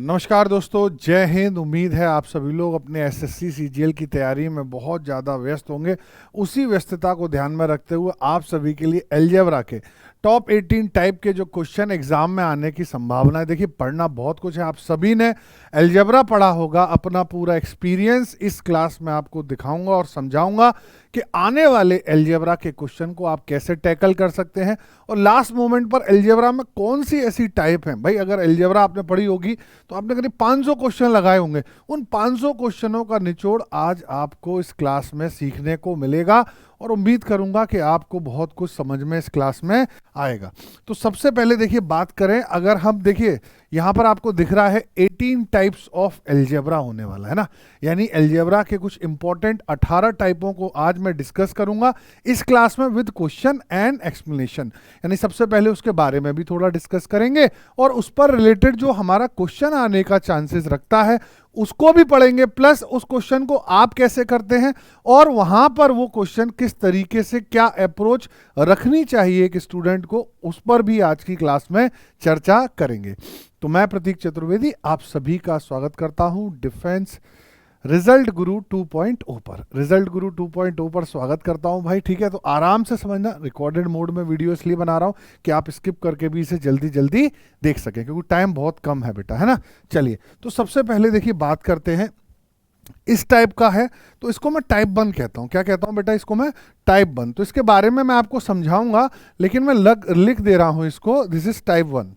नमस्कार दोस्तों, जय हिंद। उम्मीद है आप सभी लोग अपने एसएससी सीजीएल की तैयारी में बहुत ज़्यादा व्यस्त होंगे। उसी व्यस्तता को ध्यान में रखते हुए आप सभी के लिए अलजेब्रा के टॉप 18 टाइप के जो क्वेश्चन एग्जाम में आने की संभावना है। देखिए, पढ़ना बहुत कुछ है। आप सभी ने अलजेब्रा पढ़ा होगा। अपना पूरा एक्सपीरियंस इस क्लास में आपको दिखाऊंगा और समझाऊंगा कि आने वाले अलजेब्रा के क्वेश्चन को आप कैसे टैकल कर सकते हैं और लास्ट मोमेंट पर अलजेब्रा में कौन सी ऐसी टाइप है। भाई, अगर अलजेब्रा आपने पढ़ी होगी तो आपने करीब 500 क्वेश्चन लगाए होंगे। उन 500 क्वेश्चनों का निचोड़ आज आपको इस क्लास में सीखने को मिलेगा और उम्मीद करूंगा कि आपको बहुत कुछ समझ में इस क्लास में आएगा। तो सबसे पहले देखिए, बात करें, अगर हम देखिए यहाँ पर आपको दिख रहा है 18 टाइप्स ऑफ अलजेब्रा होने वाला है ना। यानी अलजेब्रा के कुछ इंपॉर्टेंट 18 टाइपों को आज मैं डिस्कस करूंगा इस क्लास में विद क्वेश्चन एंड एक्सप्लेनेशन। यानी सबसे पहले उसके बारे में भी थोड़ा डिस्कस करेंगे और उस पर रिलेटेड जो हमारा क्वेश्चन आने का चांसेस रखता है उसको भी पढ़ेंगे, प्लस उस क्वेश्चन को आप कैसे करते हैं और वहां पर वो क्वेश्चन किस तरीके से क्या अप्रोच रखनी चाहिए एक स्टूडेंट को, उस पर भी आज की क्लास में चर्चा करेंगे। तो मैं प्रतीक चतुर्वेदी आप सभी का स्वागत करता हूं डिफेंस रिजल्ट गुरु 2.0 पर। रिजल्ट गुरु 2.0 पर स्वागत करता हूं भाई। ठीक है, तो आराम से समझना। रिकॉर्डेड मोड में वीडियो इसलिए बना रहा हूं कि आप स्किप करके भी इसे जल्दी जल्दी देख सकें, क्योंकि टाइम बहुत कम है बेटा, है ना। चलिए, तो सबसे पहले देखिए बात करते हैं। इस टाइप का है तो इसको मैं टाइप 1 कहता हूं। क्या कहता हूं बेटा? इसको मैं टाइप 1। तो इसके बारे में मैं आपको समझाऊंगा, लेकिन मैं लिख दे रहा हूं इसको, दिस इज टाइप 1।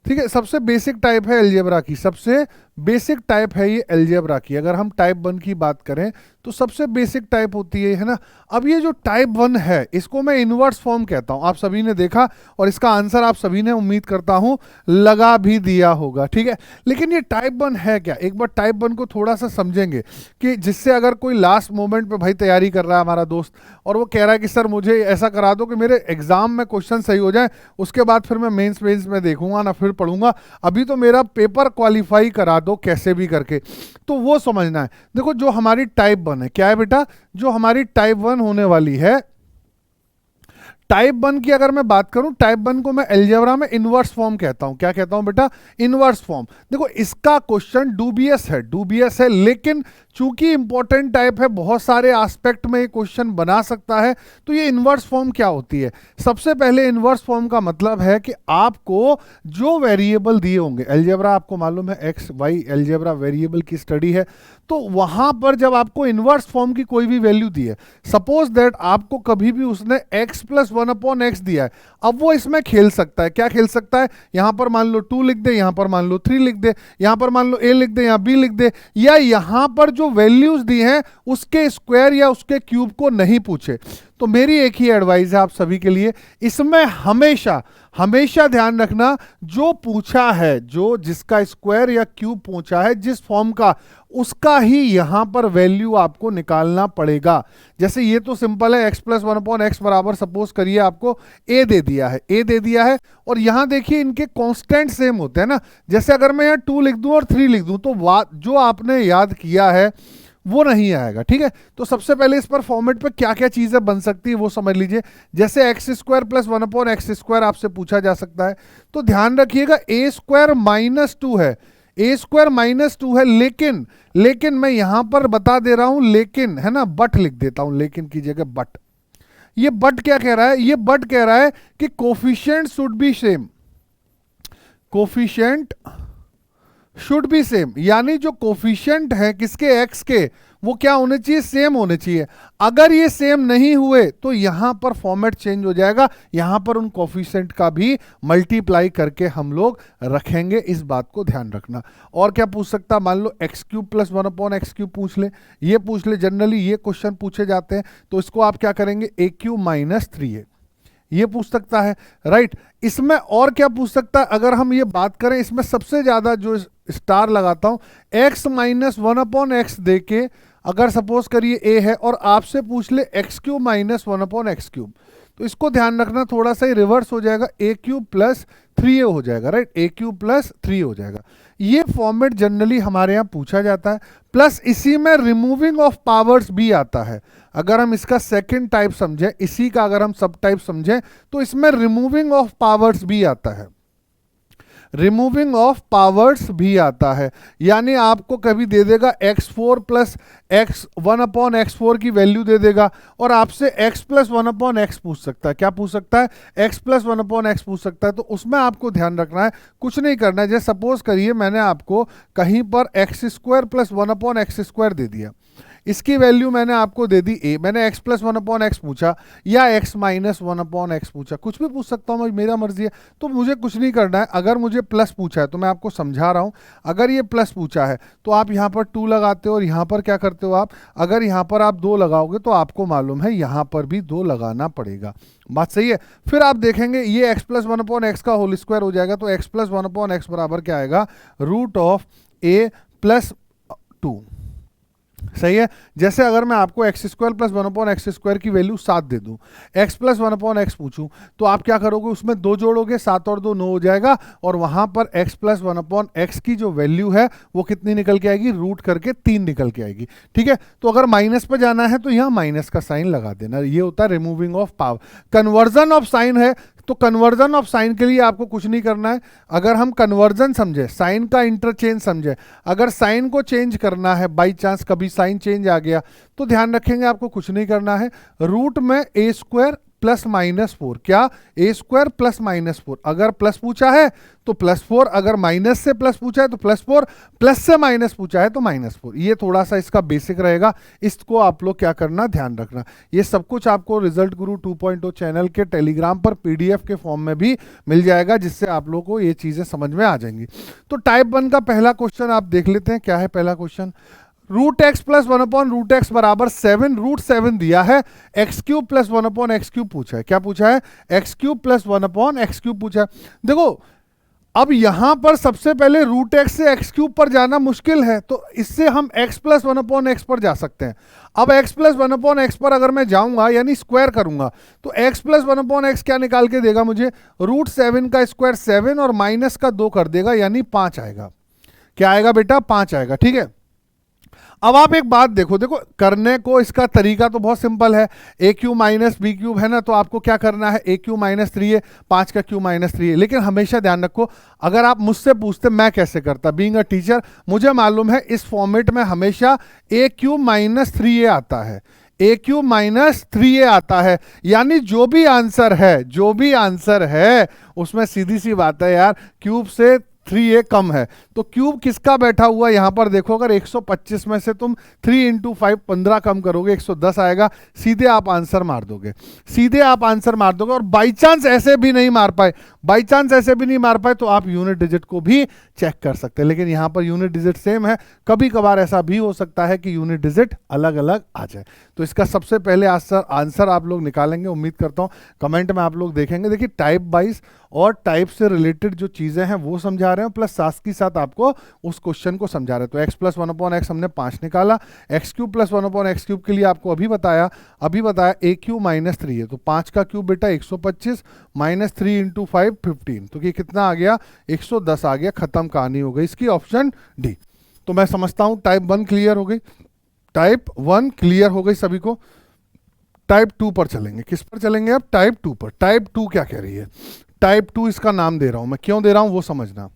ठीक है, सबसे बेसिक टाइप है अलजेब्रा की, सबसे बेसिक टाइप है ये अलजेब्रा की। अगर हम टाइप 1 की बात करें तो सबसे बेसिक टाइप होती है ना। अब ये जो टाइप 1 है इसको मैं इनवर्स फॉर्म कहता हूं। आप सभी ने देखा और इसका आंसर आप सभी ने, उम्मीद करता हूं, लगा भी दिया होगा। ठीक है, लेकिन ये टाइप 1 है क्या? एक बार टाइप 1 को थोड़ा सा समझेंगे कि जिससे अगर कोई लास्ट मोमेंट पे भाई तैयारी कर रहा है हमारा दोस्त और वो कह रहा है कि सर मुझे ऐसा करा दो कि मेरे एग्जाम में क्वेश्चन सही हो जाए, उसके बाद फिर मैं मेंस में देखूंगा ना, फिर पढ़ूंगा, अभी तो मेरा पेपर क्वालिफाई करा दो कैसे भी करके। तो वो समझना है। देखो, जो हमारी टाइप 1 है, क्या है बेटा? जो हमारी टाइप 1 होने वाली है, टाइप 1 की अगर मैं बात करूं, टाइप 1 को मैं अलजेब्रा में इनवर्स फॉर्म कहता हूं। क्या कहता हूं बेटा? Inverse form. देखो, इसका क्वेश्चन डूबियस है, लेकिन चूंकि इंपॉर्टेंट टाइप है, बहुत सारे एस्पेक्ट में ये क्वेश्चन बना सकता है। तो ये इनवर्स फॉर्म क्या होती है? सबसे पहले इनवर्स फॉर्म का मतलब है कि आपको जो वेरिएबल दिए होंगे, अलजेब्रा आपको मालूम है एक्स वाई अलजेब्रा वेरिएबल की स्टडी है, तो वहां पर जब आपको इनवर्स फॉर्म की कोई भी वैल्यू दी है, सपोज दैट आपको कभी भी उसने x प्लस 1/x दिया है, अब वो इसमें खेल सकता है। क्या खेल सकता है? यहां पर मान लो 2 लिख दे, यहां पर मान लो 3 लिख दे, यहां पर मान लो a लिख दे, यहां b लिख दे, या यहां पर जो वैल्यूज दी हैं उसके स्क्वायर या उसके क्यूब को नहीं पूछे। तो मेरी एक ही एडवाइस है आप सभी के लिए, इसमें हमेशा हमेशा ध्यान रखना, जो पूछा है, जो जिसका स्क्वायर या क्यूब पूछा है, जिस फॉर्म का, उसका ही यहां पर वैल्यू आपको निकालना पड़ेगा। जैसे ये तो सिंपल है, x प्लस 1/x बराबर, सपोज करिए आपको a दे दिया है और यहां देखिए इनके कांस्टेंट सेम होते हैं ना। जैसे अगर मैं यहाँ 2 लिख दूं और 3 लिख दूं तो जो आपने याद किया है वो नहीं आएगा। ठीक है, तो सबसे पहले इस पर फॉर्मेट पे क्या क्या चीजें बन सकती है वो समझ लीजिए। जैसे एक्स स्क्वायर प्लस 1/x² आपसे पूछा जा सकता है, तो ध्यान रखिएगा a² - 2 है, a² - 2 है, लेकिन मैं यहां पर बता दे रहा हूं, लेकिन, है ना, बट लिख देता हूं, लेकिन की जगह बट। ये बट क्या कह रहा है? ये बट कह रहा है कि coefficient should be same, coefficient should be same, यानी जो कोफिशिएंट है किसके, एक्स के, वो क्या होने चाहिए? सेम होने चाहिए। अगर ये सेम नहीं हुए तो यहां पर फॉर्मेट चेंज हो जाएगा, यहां पर उन कोफिशिएंट का भी मल्टीप्लाई करके हम लोग रखेंगे, इस बात को ध्यान रखना। और क्या पूछ सकता? मान लो x³ प्लस 1/x³ पूछ ले, ये पूछ ले, जनरली ये क्वेश्चन पूछे जाते हैं, तो इसको आप क्या करेंगे? a³ - 3a, ये पूछ सकता है, राइट। इसमें और क्या पूछ सकता है? अगर हम ये बात करें, इसमें सबसे ज्यादा जो स्टार लगाता हूं, x - 1/x देके, अगर सपोज करिए a है और आपसे पूछ ले x³ - 1/x³, तो इसको ध्यान रखना, थोड़ा सा ही रिवर्स हो जाएगा, a³ + 3a हो जाएगा, राइट, a³ + 3 हो जाएगा। ये फॉर्मेट जनरली हमारे यहाँ पूछा जाता है, प्लस इसी में रिमूविंग ऑफ पावर्स भी आता है। अगर हम इसका सेकंड टाइप समझें, इसी का अगर हम सब टाइप समझें, तो इसमें रिमूविंग ऑफ पावर्स भी आता है। रिमूविंग ऑफ पावर्स भी आता है, यानी आपको कभी दे देगा x4 प्लस एक्स 1/x4 की वैल्यू दे देगा और आपसे x प्लस 1/x पूछ सकता है। क्या पूछ सकता है? x प्लस 1/x पूछ सकता है। तो उसमें आपको ध्यान रखना है, कुछ नहीं करना है। जैसे सपोज करिए मैंने आपको कहीं पर x² प्लस 1/x² दे दिया, इसकी वैल्यू मैंने आपको दे दी a, मैंने x प्लस 1/x पूछा या x माइनस 1/x पूछा, कुछ भी पूछ सकता हूँ, मेरा मर्जी है। तो मुझे कुछ नहीं करना है। अगर मुझे प्लस पूछा है तो मैं आपको समझा रहा हूँ, अगर ये प्लस पूछा है तो आप यहाँ पर 2 लगाते हो और यहाँ पर क्या करते हो आप, अगर यहाँ पर आप 2 लगाओगे तो आपको मालूम है यहाँ पर भी 2 लगाना पड़ेगा। बात सही है। फिर आप देखेंगे ये x प्लस 1/x का होल स्क्वायर हो जाएगा, तो x प्लस 1/x बराबर क्या आएगा? Root of a plus 2। सही है। जैसे अगर मैं आपको x² प्लस 1/x² की वैल्यू 7 दे दूं, x प्लस 1/x पूछूं, तो आप क्या करोगे? उसमें 2 जोड़ोगे, 7 और 2 9 हो जाएगा, और वहां पर x प्लस 1/x की जो वैल्यू है वो कितनी निकल के आएगी? रूट करके 3 निकल के आएगी। ठीक है। तो अगर माइनस पे जाना है तो यहाँ माइनस का साइन लगा देना, ये होता है removing of power. Conversion of sine है, तो कन्वर्जन ऑफ साइन के लिए आपको कुछ नहीं करना है। अगर हम कन्वर्जन समझे, साइन का इंटरचेंज समझे, अगर साइन को चेंज करना है, बाई चांस कभी साइन चेंज आ गया, तो ध्यान रखेंगे आपको कुछ नहीं करना है। रूट में a² प्लस -4, क्या? a² plus -4। अगर प्लस पूछा है तो +4, अगर माइनस से प्लस पूछा है तो +4, प्लस से माइनस पूछा है तो -4। ये थोड़ा सा इसका बेसिक रहेगा, इसको आप लोग क्या करना, ध्यान रखना। ये सब कुछ आपको रिजल्ट गुरु 2.0 चैनल के टेलीग्राम पर PDF के फॉर्म में भी मिल जाएगा, जिससे आप लोगों को ये चीजें समझ में आ जाएंगी। तो टाइप 1 का पहला क्वेश्चन आप देख लेते हैं। क्या है पहला question? Root x plus 1/√x बराबर 7, √7 दिया है, x³ प्लस 1/x³ पूछा है। क्या पूछा है? x³ प्लस 1/x³ पूछा है। देखो अब यहां पर सबसे पहले √x से x³ पर जाना मुश्किल है, तो इससे हम x प्लस 1/x पर जा सकते हैं। अब x प्लस 1/x पर अगर मैं जाऊंगा यानी स्क्वायर करूंगा, तो x प्लस 1/x क्या निकाल के देगा मुझे? √7 का स्क्वायर 7 और माइनस का 2 कर देगा, यानी 5 आएगा। क्या आएगा बेटा? 5 आएगा। ठीक है। अब आप एक बात देखो, करने को इसका तरीका तो बहुत सिंपल है। a³ माइनस b³ है ना, तो आपको क्या करना है? a³ माइनस 3a, 5 का क्यू माइनस 3a। लेकिन हमेशा ध्यान रखो, अगर आप मुझसे पूछते मैं कैसे करता, बीइंग अ टीचर मुझे मालूम है इस फॉर्मेट में हमेशा a³ माइनस 3a आता है, a³ माइनस 3a आता है। यानी जो भी आंसर है उसमें सीधी सी बात है यार, क्यूब से 3a कम है, तो क्यूब किसका बैठा हुआ यहां पर देखो। अगर 125 में से तुम 3 × 5 15 कम करोगे, 110 आएगा। सीधे आप आंसर मार दोगे, और बाई चांस ऐसे भी नहीं मार पाए, तो आप यूनिट डिजिट को भी चेक कर सकते हैं। लेकिन यहां पर यूनिट डिजिट सेम है, कभी कभार ऐसा भी हो सकता है कि यूनिट डिजिट अलग अलग आ जाए। तो इसका सबसे पहले आंसर आप लोग निकालेंगे, उम्मीद करता हूं कमेंट में आप लोग देखेंगे। देखिए टाइप वाइज और टाइप से रिलेटेड जो चीजें हैं वो समझा रहे हैं, प्लस साथ के साथ आपको उस क्वेश्चन को समझा रहे हैं। तो x प्लस 1/x हमने 5 निकाला, x³ प्लस 1/x³ के लिए आपको अभी बताया a³ माइनस 3 है, तो 5 का क्यूब बेटा 125 माइनस 3 × 5 15, तो ये कितना आ गया? 110 आ गया। खत्म कहानी हो गई इसकी, ऑप्शन डी। तो मैं समझता हूं टाइप 1 क्लियर हो गई, सभी को। टाइप 2 पर चलेंगे। किस पर चलेंगे अब? टाइप 2 पर। टाइप 2 क्या कह रही है? टाइप 2 इसका नाम दे रहा हूं मैं, क्यों दे रहा हूं वो समझना।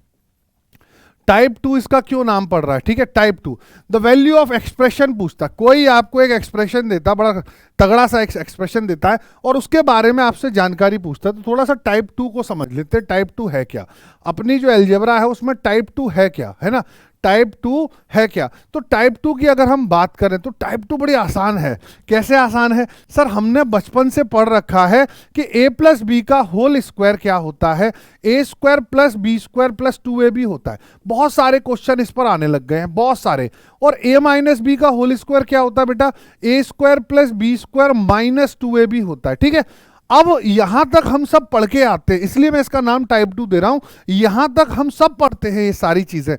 टाइप 2 इसका क्यों नाम पड़ रहा है? ठीक है। Type 2 the value of expression पूछता, कोई आपको एक एक्सप्रेशन देता, बड़ा तगड़ा सा एक्सप्रेशन देता है और उसके बारे में आपसे जानकारी पूछता है। तो थोड़ा सा टाइप 2 को समझ लेते हैं, टाइप 2 है क्या। अपनी जो अलजेब्रा है उसमें टाइप 2 है क्या, है ना? टाइप 2 है क्या? तो टाइप 2 की अगर हम बात करें तो टाइप 2 बड़ी आसान है। कैसे आसान है सर? हमने बचपन से पढ़ रखा है कि a प्लस बी का होल स्क्वायर क्या होता है? a² plus b² plus 2ab होता है। बहुत सारे क्वेश्चन इस पर आने लग गए हैं, बहुत सारे। और a माइनस बी का होल स्क्वायर क्या होता है बेटा? a² plus b² minus 2ab होता है। ठीक है। अब यहां तक हम सब पढ़ के आते हैं, इसलिए मैं इसका नाम टाइप 2 दे रहा हूं। यहां तक हम सब पढ़ते हैं ये सारी चीजें,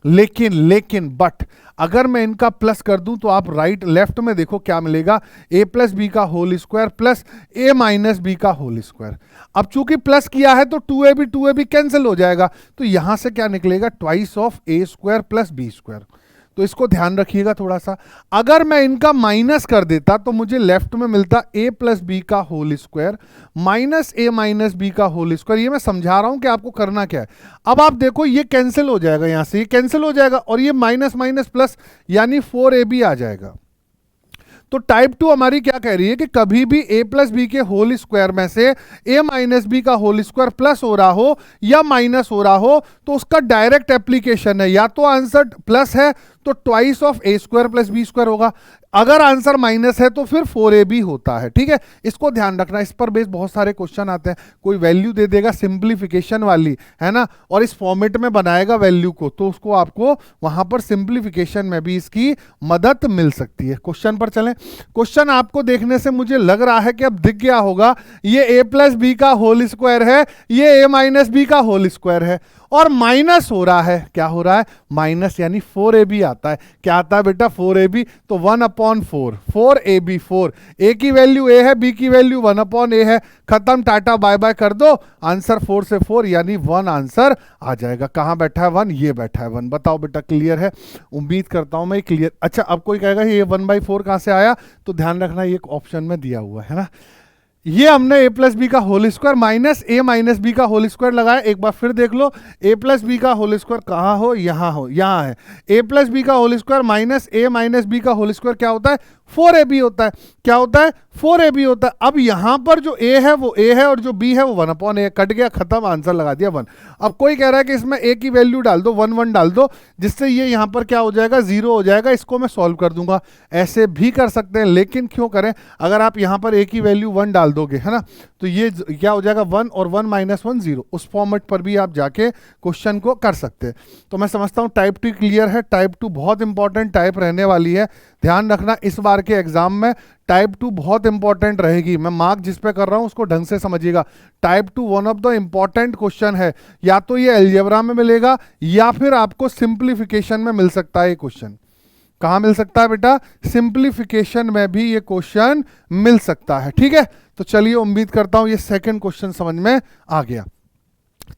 लेकिन बट अगर मैं इनका प्लस कर दूं तो आप राइट लेफ्ट में देखो क्या मिलेगा? a प्लस बी का whole square plus a minus B का होल स्क्वायर। अब चूंकि प्लस किया है तो 2ab कैंसिल हो जाएगा, तो यहां से क्या निकलेगा? Twice of a² plus b²। तो तो इसको ध्यान रखिएगा थोड़ा सा। अगर मैं इनका माइनस कर देता तो मुझे लेफ्ट में मिलता a प्लस बी का whole square minus a minus B का होल स्क्वायर। ये मैं समझा रहा हूं कि आपको करना क्या है। अब आप देखो ये कैंसिल हो जाएगा, यहां से ये कैंसिल हो जाएगा और ये माइनस माइनस प्लस यानी 4ab आ जाएगा। तो टाइप 2 हमारी क्या कह रही है कि कभी भी a प्लस बी के होल स्क्वायर में से a माइनस बी का होल स्क्वायर प्लस हो रहा हो या माइनस हो रहा हो तो उसका डायरेक्ट एप्लीकेशन है, या तो आंसर प्लस है तो twice of a square plus B square होगा, अगर आंसर माइनस है तो फिर 4ab होता है। ठीक है, इसको ध्यान रखना। इस पर बेस बहुत सारे क्वेश्चन आते हैं, कोई वैल्यू दे देगा सिंप्लीफिकेशन वाली, है ना, और इस फॉर्मेट में बनाएगा वैल्यू को, तो उसको आपको वहां पर सिंप्लीफिकेशन में भी इसकी मदद मिल सकती है। क्वेश्चन पर चलें। क्वेश्चन आपको देखने से मुझे लग रहा है कि अब दिख गया होगा, ये a प्लस बी का होल स्क्वायर है, ये a माइनस बी का होल स्क्वायर है और माइनस हो रहा है। क्या हो रहा है? माइनस, यानी 4ab आता है। क्या आता है बेटा? 4ab। तो 1/4, 4ab 4, a की वैल्यू a है, b की वैल्यू 1/a है। खत्म, टाटा बाय बाय कर दो, आंसर 4 से 4 यानी 1 आंसर आ जाएगा। कहां बैठा है 1? ये बैठा है 1। बताओ बेटा क्लियर है? उम्मीद करता हूं मैं क्लियर। अच्छा, अब कोई कहेगा ये 1/4 कहां से आया? तो ध्यान रखना ये ऑप्शन में दिया हुआ है ना। ये हमने a प्लस बी का whole square minus a minus B का होल स्क्वायर लगाया। एक बार फिर देख लो, a प्लस बी का होल स्क्वायर कहाँ हो? यहाँ हो, यहाँ है। a प्लस बी का whole square minus a minus B का होल स्क्वायर क्या होता है? 4ab होता है। क्या होता है? 4ab होता है। अब यहां पर जो a है वो a है और जो b है वो 1/a, कट गया, खत्म, आंसर लगा दिया 1। अब कोई कह रहा है कि इसमें a की वैल्यू डाल दो, 1 1 डाल दो, जिससे ये यहां पर क्या हो जाएगा? 0 हो जाएगा। इसको मैं सॉल्व कर दूंगा। ऐसे भी कर सकते हैं, लेकिन क्यों करें? अगर आप यहां पर a की वैल्यू 1 डाल दोगे, है ना, तो ये क्या हो जाएगा? 1 और 1 माइनस 1 0। उस फॉर्मेट पर भी आप जाके क्वेश्चन को कर सकते हैं। तो मैं समझता हूं टाइप 2 क्लियर है। टाइप 2 बहुत इंपॉर्टेंट टाइप रहने वाली है, ध्यान रखना। इस बार के एग्जाम में टाइप 2 बहुत इंपॉर्टेंट रहेगी। मैं मार्क जिस पे कर रहा हूं उसको ढंग से समझिएगा। Type 2 one of the important question है, या तो ये अलजेब्रा में मिलेगा या फिर आपको सिंप्लीफिकेशन में मिल सकता है। ये क्वेश्चन कहां मिल सकता है बेटा? सिंप्लीफिकेशन में भी ये क्वेश्चन मिल सकता है। ठीक है, तो चलिए उम्मीद करता हूं ये सेकंड क्वेश्चन समझ में आ गया।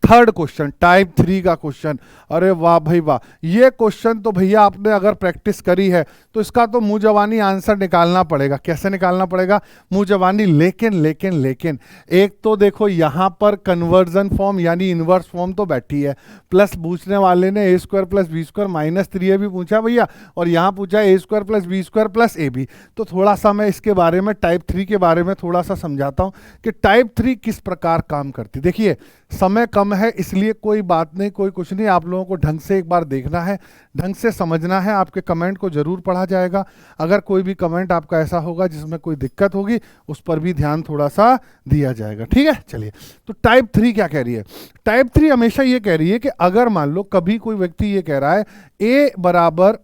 थर्ड क्वेश्चन, टाइप 3 का क्वेश्चन। अरे वाह भाई वाह, ये क्वेश्चन तो भैया आपने अगर प्रैक्टिस करी है तो इसका तो मुंह जवानी आंसर निकालना पड़ेगा। कैसे निकालना पड़ेगा? मुंह जवानी। लेकिन एक तो देखो यहां पर कन्वर्जन फॉर्म यानी इनवर्स फॉर्म तो बैठी है, प्लस पूछने वाले ने a square plus B square minus 3ab पूछा भैया, और यहां पूछा a square plus B square plus ab। तो थोड़ा सा मैं इसके बारे में, टाइप 3 के बारे में थोड़ा सा समझाता हूं कि टाइप 3 किस प्रकार काम करती। देखिए समय कम है इसलिए कोई बात नहीं, कोई कुछ नहीं, आप लोगों को ढंग से एक बार देखना है, ढंग से समझना है। आपके कमेंट को जरूर पढ़ा जाएगा। अगर कोई भी कमेंट आपका ऐसा होगा जिसमें कोई दिक्कत होगी उस पर भी ध्यान थोड़ा सा दिया जाएगा। ठीक है, चलिए। तो टाइप 3 क्या कह रही है? टाइप 3 हमेशा ये कह रही है कि अगर मान लो कभी कोई व्यक्ति ये कह रहा है a बराबर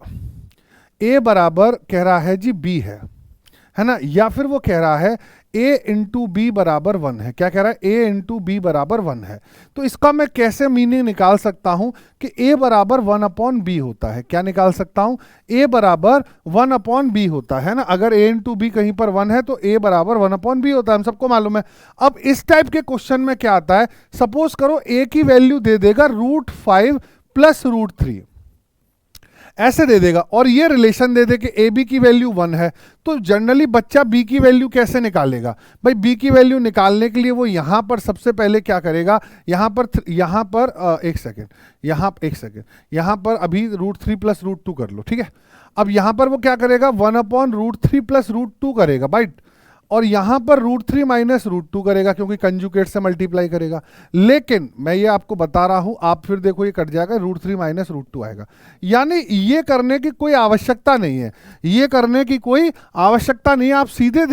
कह रहा है जी b है ना, या फिर वो कह रहा है a इंटू बी बराबर 1 है। क्या कह रहा है? a इंटू बी बराबर 1 है। तो इसका मैं कैसे मीनिंग निकाल सकता हूं कि a बराबर 1/b होता है। क्या निकाल सकता हूं? a बराबर 1/b होता है ना। अगर a इंटू बी कहीं पर 1 है तो a बराबर 1/b होता है, हम सबको मालूम है। अब इस टाइप के क्वेश्चन में क्या आता है? सपोज करो a की वैल्यू दे देगा √5 प्लस √3, ऐसे दे देगा, और ये रिलेशन दे दे कि ए बी की वैल्यू 1 है। तो जनरली बच्चा बी की वैल्यू कैसे निकालेगा? भाई बी की वैल्यू निकालने के लिए वो यहां पर सबसे पहले क्या करेगा? यहां पर एक सेकेंड, यहां पर अभी √3 प्लस √2 कर लो। ठीक है, अब यहां पर वो क्या करेगा? 1/√3 प्लस √2 करेगा, राइट, और यहां पर √3 माइनस √2 करेगा क्योंकि कंजुगेट से मल्टीप्लाई करेगा। लेकिन मैं ये आपको बता रहा हूं, आप फिर देखो ये कट जाएगा, √3 माइनस √2 आएगा। यानी ये करने की कोई आवश्यकता नहीं है, ये करने की कोई आवश्यकता नहीं है। आप सीधे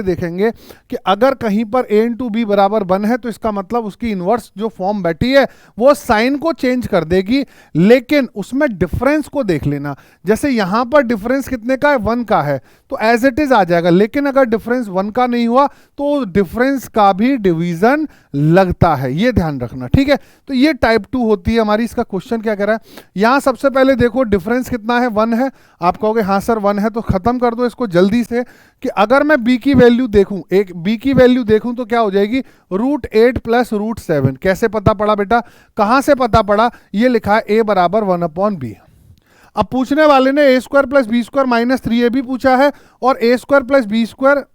देखेंगे कि अगर कहीं पर a इंटू बी बराबर 1 है तो इसका मतलब उसकी इनवर्स जो फॉर्म बैठी है वो साइन को चेंज कर देगी, लेकिन उसमें डिफरेंस को देख लेना। जैसे यहां पर डिफरेंस कितने का है? 1 का है, तो एज इट इज आ जाएगा। लेकिन अगर डिफरेंस 1 का नहीं हुआ तो डिफरेंस का भी डिवीजन लगता है, ये ध्यान रखना। ठीक है, तो ये टाइप 2 होती है हमारी। इसका क्वेश्चन क्या कह रहा है? यहां सबसे पहले देखो डिफरेंस कितना है? 1 है। आप कहोगे हाँ सर 1 है, तो खत्म कर दो इसको जल्दी से कि अगर मैं b की वैल्यू देखूं, तो क्या हो जाएगी? √8 प्लस √7। कैसे पता पड़ा बेटा? कहां से पता पड़ा? ये लिखा है a बराबर 1/b। अब पूछने वाले ने a square plus B square minus 3ab पूछा है और a square plus B square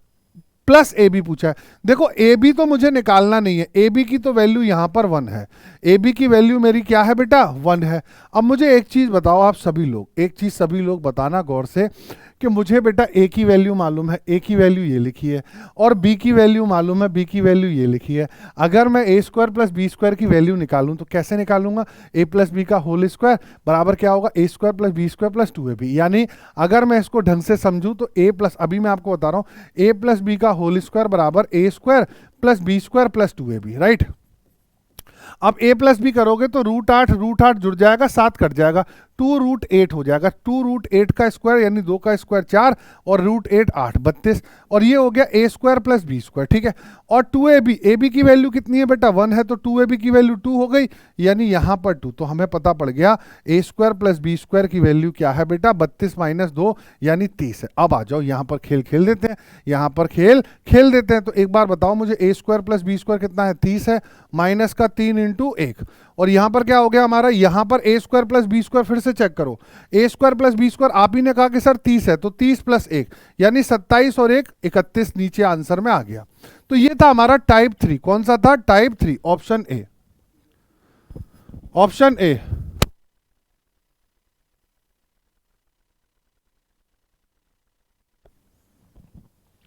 plus a b पूछा है। देखो ए बी तो मुझे निकालना नहीं है, ए बी की तो वैल्यू यहां पर 1 है, ए बी की वैल्यू मेरी क्या है बेटा 1 है। अब मुझे एक चीज बताओ आप सभी लोग, एक चीज सभी लोग बताना गौर से कि मुझे बेटा ए की वैल्यू मालूम है, ए की वैल्यू ये लिखी है, और बी की वैल्यू मालूम है, बी की वैल्यू ये लिखी है। अगर मैं a square plus B square की वैल्यू निकालूं तो कैसे निकालूंगा, ए प्लस बी का होल स्क्वायर बराबर क्या होगा a square plus B square plus 2ab। यानी अगर मैं इसको ढंग से समझूं तो ए प्लस, अभी मैं आपको बता रहा हूं, ए प्लस बी का होल स्क्वायर बराबर a square plus B square plus 2ab, right. अब a प्लस बी करोगे तो रूट 8 जुड़ जाएगा, 7 कट जाएगा, 2√8 हो जाएगा। 2√8 का स्क्वायर यानी 2 का स्क्वायर 4 और √8 8 32, और ये हो गया ए स्क्वायर प्लस बी स्क्वायर, ठीक है। और 2ab, ab की वैल्यू कितनी है बेटा 1 है, तो 2ab की वैल्यू 2 हो गई, यानी यहां पर 2, तो हमें पता पड़ गया ए स्क्वायर प्लस बी स्क्वायर की वैल्यू क्या है बेटा 32 माइनस 2 यानी 30 है। अब आ जाओ यहां पर खेल खेल देते हैं, यहां पर खेल देते हैं। तो एक बार बताओ मुझे ए स्क्वायर प्लस बी स्क्वायर कितना है 30 है, माइनस का 3 इंटू 1, और यहां पर क्या हो गया हमारा, यहां पर ए स्क्वायर प्लस बी स्क्वायर फिर से चेक करो, ए स्क्वायर प्लस बी स्क्वायर आप ही ने कहा कि सर 30 है, तो 30 प्लस 1 यानी 27 और 1 31 नीचे आंसर में आ गया। तो ये था हमारा टाइप 3। कौन सा था, type 3, option A, option A.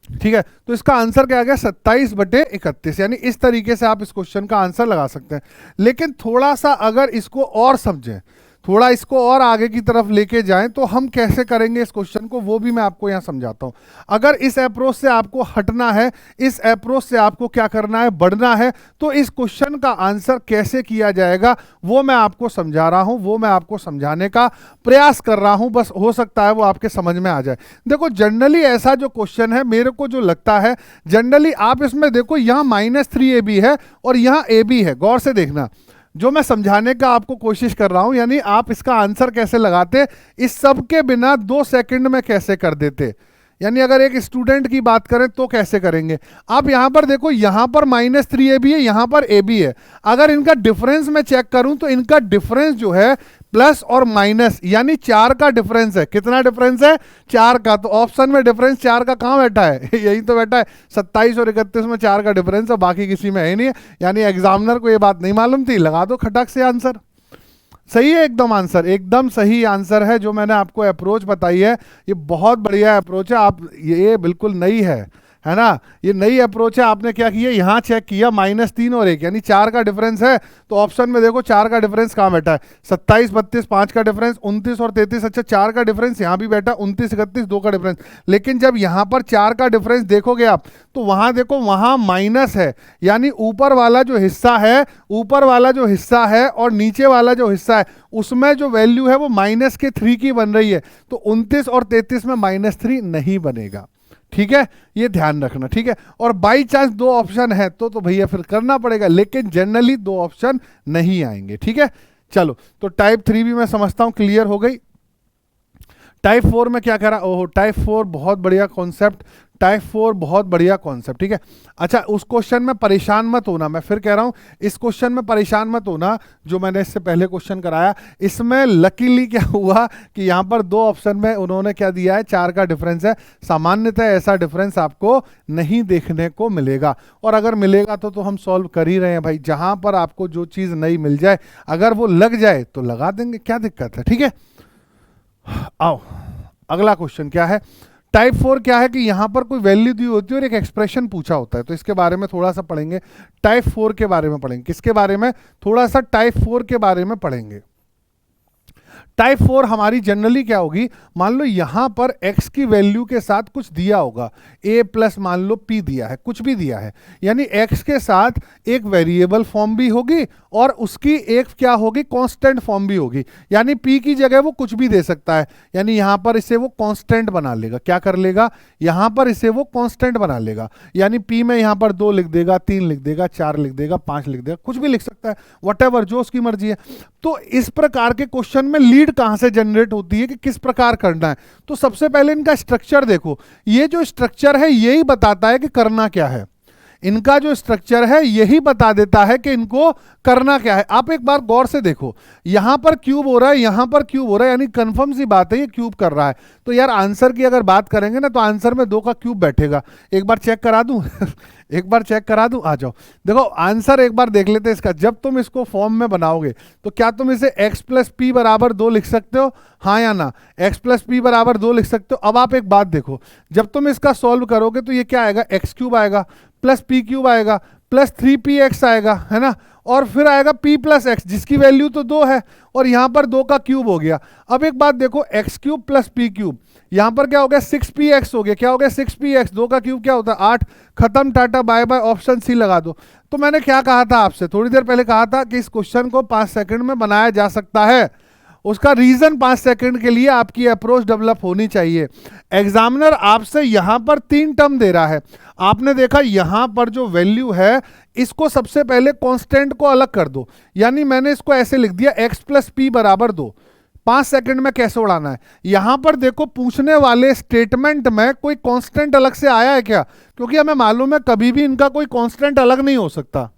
ठीक है, तो इसका आंसर क्या आ गया 27/31, यानी इस तरीके से आप इस क्वेश्चन का आंसर लगा सकते हैं। लेकिन थोड़ा सा अगर इसको और समझें, थोड़ा इसको और आगे की तरफ लेके जाएं तो हम कैसे करेंगे इस क्वेश्चन को, वो भी मैं आपको यहां समझाता हूं। अगर इस अप्रोच से आपको हटना है, इस अप्रोच से आपको क्या करना है, बढ़ना है, तो इस क्वेश्चन का आंसर कैसे किया जाएगा वो मैं आपको समझा रहा हूं, वो मैं आपको समझाने का प्रयास कर रहा हूं। बस हो सकता है वो आपके समझ में आ जाए। देखो जनरली ऐसा जो क्वेश्चन है मेरे को जो लगता है, जनरली आप इसमें देखो यहां -3ab है और यहां ab है, गौर से देखना जो मैं समझाने का आपको कोशिश कर रहा हूं, यानी आप इसका आंसर कैसे लगाते, इस सब के बिना 2 सेकंड में कैसे कर देते। यानी अगर एक स्टूडेंट की बात करें तो कैसे करेंगे, आप यहां पर देखो, यहां पर -3ab है, यहां पर ab है। अगर इनका डिफरेंस मैं चेक करूं तो इनका डिफरेंस जो है प्लस और माइनस यानी 4 का डिफरेंस है। कितना डिफरेंस है, 4 का। तो ऑप्शन में डिफरेंस 4 का कहां बैठा है यही तो बैठा है, 27 और 31 में 4 का डिफरेंस है, बाकी किसी में है नहीं है। यानी एग्जामिनर को ये बात नहीं मालूम थी, लगा दो खटक से आंसर। सही है एकदम, आंसर एकदम सही आंसर है। जो मैंने आपको अप्रोच बताई है ये बहुत बढ़िया अप्रोच है, आप ये बिल्कुल नई है ना, ये नई अप्रोच है। आपने क्या किया, यहाँ चेक किया -3 और 1 यानी 4 का डिफरेंस है, तो ऑप्शन में देखो 4 का डिफरेंस कहाँ बैठा है, 27 32 5 का डिफरेंस, 29 और 33, अच्छा 4 का डिफरेंस यहाँ भी बैठा, 29 31 2 का डिफरेंस। लेकिन जब यहाँ पर 4 का डिफरेंस देखोगे आप तो वहाँ देखो वहाँ माइनस है, यानी ऊपर वाला जो हिस्सा है, ऊपर वाला जो हिस्सा है और नीचे वाला जो हिस्सा है उसमें जो वैल्यू है वो -3 की बन रही है। तो 29 और 33 में -3 नहीं बनेगा, ठीक है, ये ध्यान रखना, ठीक है। और बाई चांस 2 ऑप्शन है तो भैया फिर करना पड़ेगा, लेकिन जनरली 2 ऑप्शन नहीं आएंगे, ठीक है। चलो, तो टाइप 3 भी मैं समझता हूं क्लियर हो गई। टाइप 4 में क्या करा, ओहो टाइप 4 बहुत बढ़िया कॉन्सेप्ट, टाइप 4 बहुत बढ़िया कॉन्सेप्ट, ठीक है। अच्छा, उस क्वेश्चन में परेशान मत होना, मैं फिर कह रहा हूं इस क्वेश्चन में परेशान मत होना जो मैंने इससे पहले क्वेश्चन कराया। इसमें लकीली क्या हुआ कि यहां पर 2 ऑप्शन में उन्होंने क्या दिया है, 4 का डिफरेंस है। सामान्यतः ऐसा डिफरेंस आपको नहीं देखने को मिलेगा, और अगर मिलेगा तो हम सॉल्व कर ही रहे हैं भाई। जहां पर आपको जो चीज नहीं मिल जाए, अगर वो लग जाए तो लगा देंगे, क्या दिक्कत है, ठीक है। आओ अगला क्वेश्चन क्या है, टाइप 4 क्या है कि यहां पर कोई वैल्यू दी होती है और एक एक्सप्रेशन पूछा होता है, तो इसके बारे में थोड़ा सा पढ़ेंगे। टाइप 4 के बारे में पढ़ेंगे, किसके बारे में, थोड़ा सा टाइप 4 के बारे में पढ़ेंगे। टाइप 4 हमारी जनरली क्या होगी, मान लो यहां पर x की वैल्यू के साथ कुछ दिया होगा, a प्लस मान लो p दिया है, कुछ भी दिया है, यानी x के साथ एक वेरिएबल फॉर्म भी होगी और उसकी एक क्या होगी, कांस्टेंट फॉर्म भी होगी। यानी p की जगह वो कुछ भी दे सकता है, यानी यहां पर इसे वो कांस्टेंट बना लेगा। क्या कर लेगा, यहां पर इसे वो कांस्टेंट बना लेगा, यानी p में यहां पर 2 लिख देगा, 3 लिख देगा, 4 लिख देगा, 5 लिख देगा, कुछ भी लिख सकता है, व्हाटएवर, जो उसकी मर्जी है। तो इस प्रकार के क्वेश्चन में लीड कहां से जनरेट होती है कि किस प्रकार करना है। तो सबसे पहले इनका स्ट्रक्चर देखो, ये जो स्ट्रक्चर है यही बताता है कि करना क्या है। इनका जो स्ट्रक्चर है यही बता देता है कि इनको करना क्या है। आप एक बार गौर से देखो, यहां पर क्यूब हो रहा है, यहां पर क्यूब हो रहा है, यानी कंफर्म सी बात है ये क्यूब कर रहा है। तो यार आंसर की अगर बात करेंगे ना, तो आंसर में 2 का क्यूब बैठेगा। एक बार चेक करा दूं एक बार चेक करा दूं, आ जाओ। देखो आंसर एक बार देख लेते हैं इसका। जब तुम इसको फॉर्म में बनाओगे तो क्या तुम इसे x प्लस पी बराबर 2 लिख सकते हो, हाँ या ना? x प्लस पी बराबर 2 लिख सकते हो। अब आप एक बात देखो, जब तुम इसका सॉल्व करोगे तो ये क्या आएगा, एक्स क्यूब आएगा प्लस पी क्यूब आएगा प्लस 3px आएगा, है ना, और फिर आएगा p प्लस एक्स जिसकी वैल्यू तो 2 है, और यहां पर 2 का क्यूब हो गया। अब एक बात देखो, x cube plus P cube, यहां पर क्या हो गया, 6px हो गया। क्या हो गया, 6px। 2 का क्यूब क्या होता है, 8। खत्म, Tata bye bye, option C लगा दो। तो मैंने क्या कहा था आपसे थोड़ी देर पहले, कहा था कि इस क्वेश्चन को 5 सेकंड में बनाया जा सकता है। उसका रीजन 5 सेकंड के लिए आपकी अप्रोच डेवलप होनी चाहिए। एग्जामिनर आपसे यहां पर 3 टर्म दे रहा है, आपने देखा यहां पर जो वैल्यू है इसको सबसे पहले कांस्टेंट को अलग कर दो, यानी मैंने इसको ऐसे लिख दिया x प्लस पी बराबर 2। 5 सेकंड में कैसे उड़ाना है, यहां पर देखो पूछने वाले स्टेटमेंट में कोई कांस्टेंट अलग से आया है क्या, क्योंकि हमें मालूम है कभी भी इनका कोई कांस्टेंट अलग नहीं हो सकता,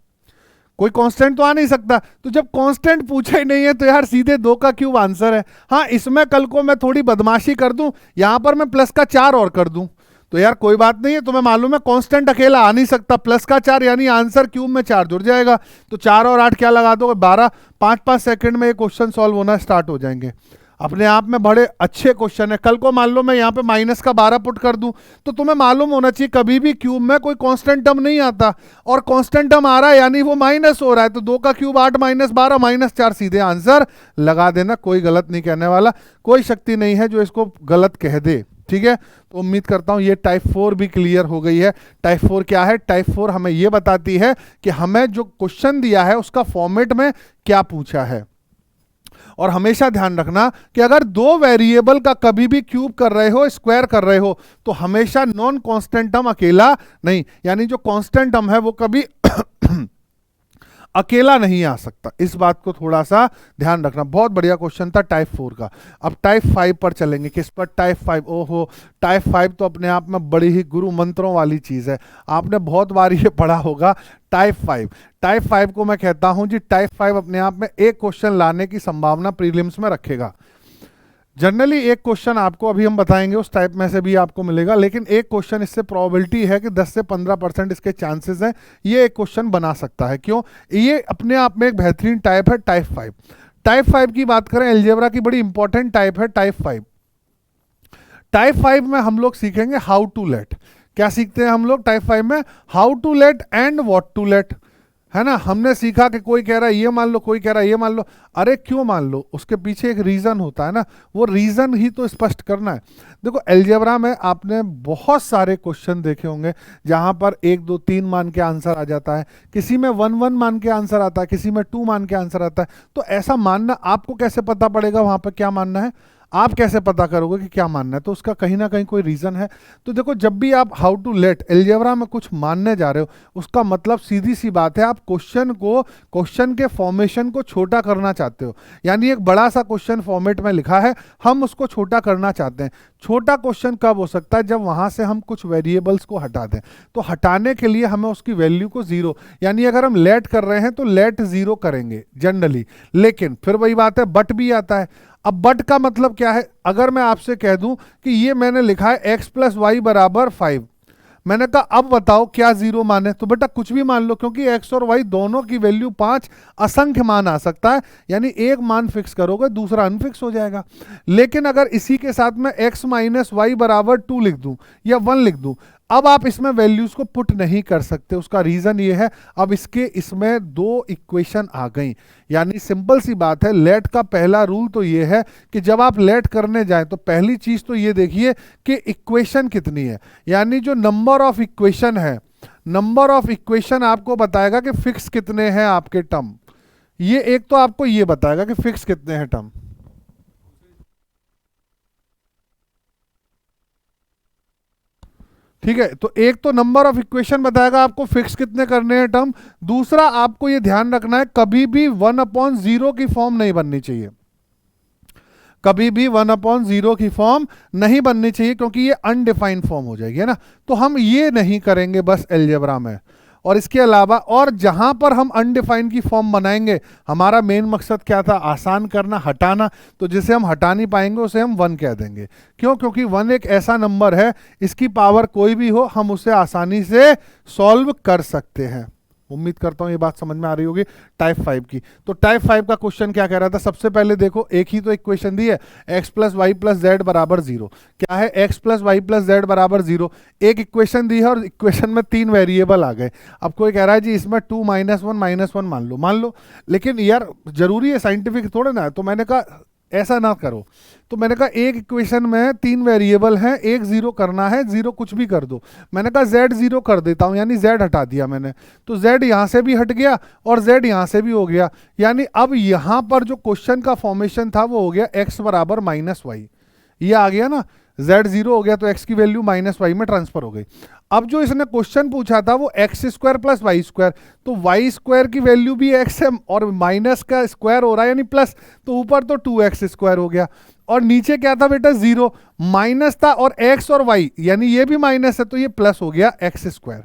कोई कांस्टेंट तो आ नहीं सकता। तो जब कांस्टेंट पूछा ही नहीं है तो यार सीधे 2 का क्यूब आंसर है। हाँ, इसमें कल को मैं थोड़ी बदमाशी कर दूं, यहां पर मैं प्लस का 4 और कर दूं तो यार कोई बात नहीं है, तुम्हें मालूम है कांस्टेंट अकेला आ नहीं सकता, प्लस का 4 यानी आंसर क्यूब में 4 जुड़ जाएगा। तो 4 और 8 क्या लगा दोगे, 12। 5-5 सेकंड में ये क्वेश्चन सॉल्व होना स्टार्ट हो जाएंगे। अपने आप में बड़े अच्छे क्वेश्चन है। कल को मान लो मैं यहाँ पे माइनस का 12 पुट कर दूं तो तुम्हें मालूम होना चाहिए कभी भी क्यूब में कोई कांस्टेंट टर्म नहीं आता, और कांस्टेंट टर्म आ रहा है यानी वो माइनस हो रहा है। तो 2 का क्यूब 8 माइनस 12 माइनस 4, सीधे आंसर लगा देना, कोई गलत नहीं कहने वाला, कोई शक्ति नहीं है जो इसको गलत कह दे। ठीक है, तो उम्मीद करता हूं ये टाइप 4 भी क्लियर हो गई है। टाइप 4 क्या है, टाइप 4 हमें ये बताती है कि हमें जो क्वेश्चन दिया है उसका फॉर्मेट में क्या पूछा है। और हमेशा ध्यान रखना कि अगर 2 वेरिएबल का कभी भी क्यूब कर रहे हो, स्क्वायर कर रहे हो, तो हमेशा नॉन कांस्टेंट टर्म अकेला नहीं, यानी जो कांस्टेंट टर्म है वो कभी अकेला नहीं आ सकता। इस बात को थोड़ा सा ध्यान रखना। बहुत बढ़िया क्वेश्चन था टाइप 4 का। अब टाइप 5 पर चलेंगे। किस पर, टाइप 5। ओहो, टाइप 5 तो अपने आप में बड़ी ही गुरु मंत्रों वाली चीज है, आपने बहुत बार ये पढ़ा होगा। टाइप 5, टाइप 5 को मैं कहता हूं जी, टाइप 5 अपने आप में एक क्वेश्चन लाने की संभावना प्रीलिम्स में रखेगा। जनरली एक क्वेश्चन आपको अभी हम बताएंगे उस टाइप में से भी आपको मिलेगा, लेकिन एक क्वेश्चन इससे प्रोबेबिलिटी है कि 10 से 15% इसके चांसेस हैं ये एक क्वेश्चन बना सकता है। क्यों, ये अपने आप में एक बेहतरीन टाइप है टाइप 5। टाइप 5 की बात करें, अलजेब्रा की बड़ी इंपॉर्टेंट टाइप है टाइप 5। टाइप 5 में हम लोग सीखेंगे हाउ टू लेट। क्या सीखते हैं हम लोग टाइप 5 में, how to let and what to let, है ना। हमने सीखा कि कोई कह रहा है ये मान लो, कोई कह रहा है ये मान लो। अरे क्यों मान लो, उसके पीछे एक रीजन होता है ना, वो रीजन ही तो स्पष्ट करना है। देखो अलजेब्रा में आपने बहुत सारे क्वेश्चन देखे होंगे जहां पर 1 2 3 मान के आंसर आ जाता है, किसी में 1 1 मान के आंसर आता है, किसी में 2 मान के आंसर आता है। तो ऐसा मानना, आपको कैसे पता पड़ेगा वहां पर क्या मानना है, आप कैसे पता करोगे कि क्या मानना है, तो उसका कहीं ना कहीं कोई रीजन है। तो देखो जब भी आप हाउ टू लेट अलजेब्रा में कुछ मानने जा रहे हो, उसका मतलब सीधी सी बात है, आप क्वेश्चन के फॉर्मेशन को छोटा करना चाहते हो। यानी एक बड़ा सा क्वेश्चन फॉर्मेट में लिखा है, हम उसको छोटा करना चाहते हैं। छोटा क्वेश्चन कब हो सकता है, जब वहां से हम कुछ वेरिएबल्स को हटा दें। तो हटाने के लिए हमें उसकी वैल्यू को 0, यानी अगर हम लेट कर रहे हैं तो लेट 0 करेंगे जनरली। लेकिन फिर वही बात है, बट भी आता है। अब बट का मतलब क्या है, अगर मैं आपसे कह दूं कि ये मैंने लिखा है x प्लस वाई बराबर 5, मैंने कहा अब बताओ क्या 0 मान है, तो बेटा कुछ भी मान लो, क्योंकि x और y दोनों की वैल्यू 5, असंख्य मान आ सकता है, यानी एक मान फिक्स करोगे दूसरा अनफिक्स हो जाएगा। लेकिन अगर इसी के साथ में x माइनस वाई बराबर 2 लिख दूं या 1 लिख दूं, अब आप इसमें वैल्यूज को पुट नहीं कर सकते। उसका रीजन ये है, अब इसमें 2 इक्वेशन आ गई। यानी सिंपल सी बात है, लेट का पहला रूल तो ये है कि जब आप लेट करने जाएं तो पहली चीज तो ये देखिए कि इक्वेशन कितनी है, यानी जो नंबर ऑफ इक्वेशन है, नंबर ऑफ इक्वेशन आपको बताएगा कि फिक्स कितने हैं आपके टर्म। ये एक तो आपको ये बताएगा कि फिक्स कितने हैं टर्म। ठीक है, तो एक तो नंबर ऑफ इक्वेशन बताएगा आपको फिक्स कितने करने हैं टर्म। दूसरा आपको ये ध्यान रखना है, कभी भी 1/0 की फॉर्म नहीं बननी चाहिए, कभी भी 1/0 की फॉर्म नहीं बननी चाहिए, क्योंकि ये अनडिफाइंड फॉर्म हो जाएगी, है ना। तो हम ये नहीं करेंगे बस अलजेब्रा में। और इसके अलावा और जहां पर हम अनडिफाइंड की फॉर्म बनाएंगे, हमारा मेन मकसद क्या था, आसान करना, हटाना। तो जिसे हम हटा नहीं पाएंगे उसे हम 1 कह देंगे। क्यों? क्योंकि 1 एक ऐसा नंबर है, इसकी पावर कोई भी हो हम उसे आसानी से सॉल्व कर सकते हैं। उम्मीद करता हूं ये बात समझ में आ रही होगी टाइप 5 की। तो टाइप 5 का क्वेश्चन क्या कह रहा था? सबसे पहले देखो, एक ही तो इक्वेशन दी है, x plus Y plus Z बराबर 0। क्या है? x plus Y plus Z बराबर 0। एक इक्वेशन दी है और इक्वेशन में 3 वेरिएबल आ गए। अब कोई कह रहा है जी इसमें 2 -1 -1 मान लो। लेकिन यार जरूरी है, साइंटिफिक थोड़े ना है। तो मैंने कहा ऐसा ना करो। तो मैंने कहा एक इक्वेशन में 3 वेरिएबल हैं, एक 0 करना है, 0 कुछ भी कर दो। मैंने कहा z 0 कर देता हूं, यानी z हटा दिया मैंने। तो z यहां से भी हट गया और z यहां से भी हो गया। यानी अब यहां पर जो क्वेश्चन का फॉर्मेशन था वो हो गया x बराबर -y। ये आ गया ना, z 0 हो गया तो x की वैल्यू -y में ट्रांसफर हो गई। अब जो इसने क्वेश्चन पूछा था वो x square plus Y square, तो वाई स्क्वायर की वैल्यू भी x है और माइनस का स्क्वायर हो रहा है यानी प्लस, तो ऊपर तो 2x स्क्वायर हो गया। और नीचे क्या था बेटा? 0 माइनस था और x और y यानी ये भी माइनस है तो ये प्लस हो गया x स्क्वायर।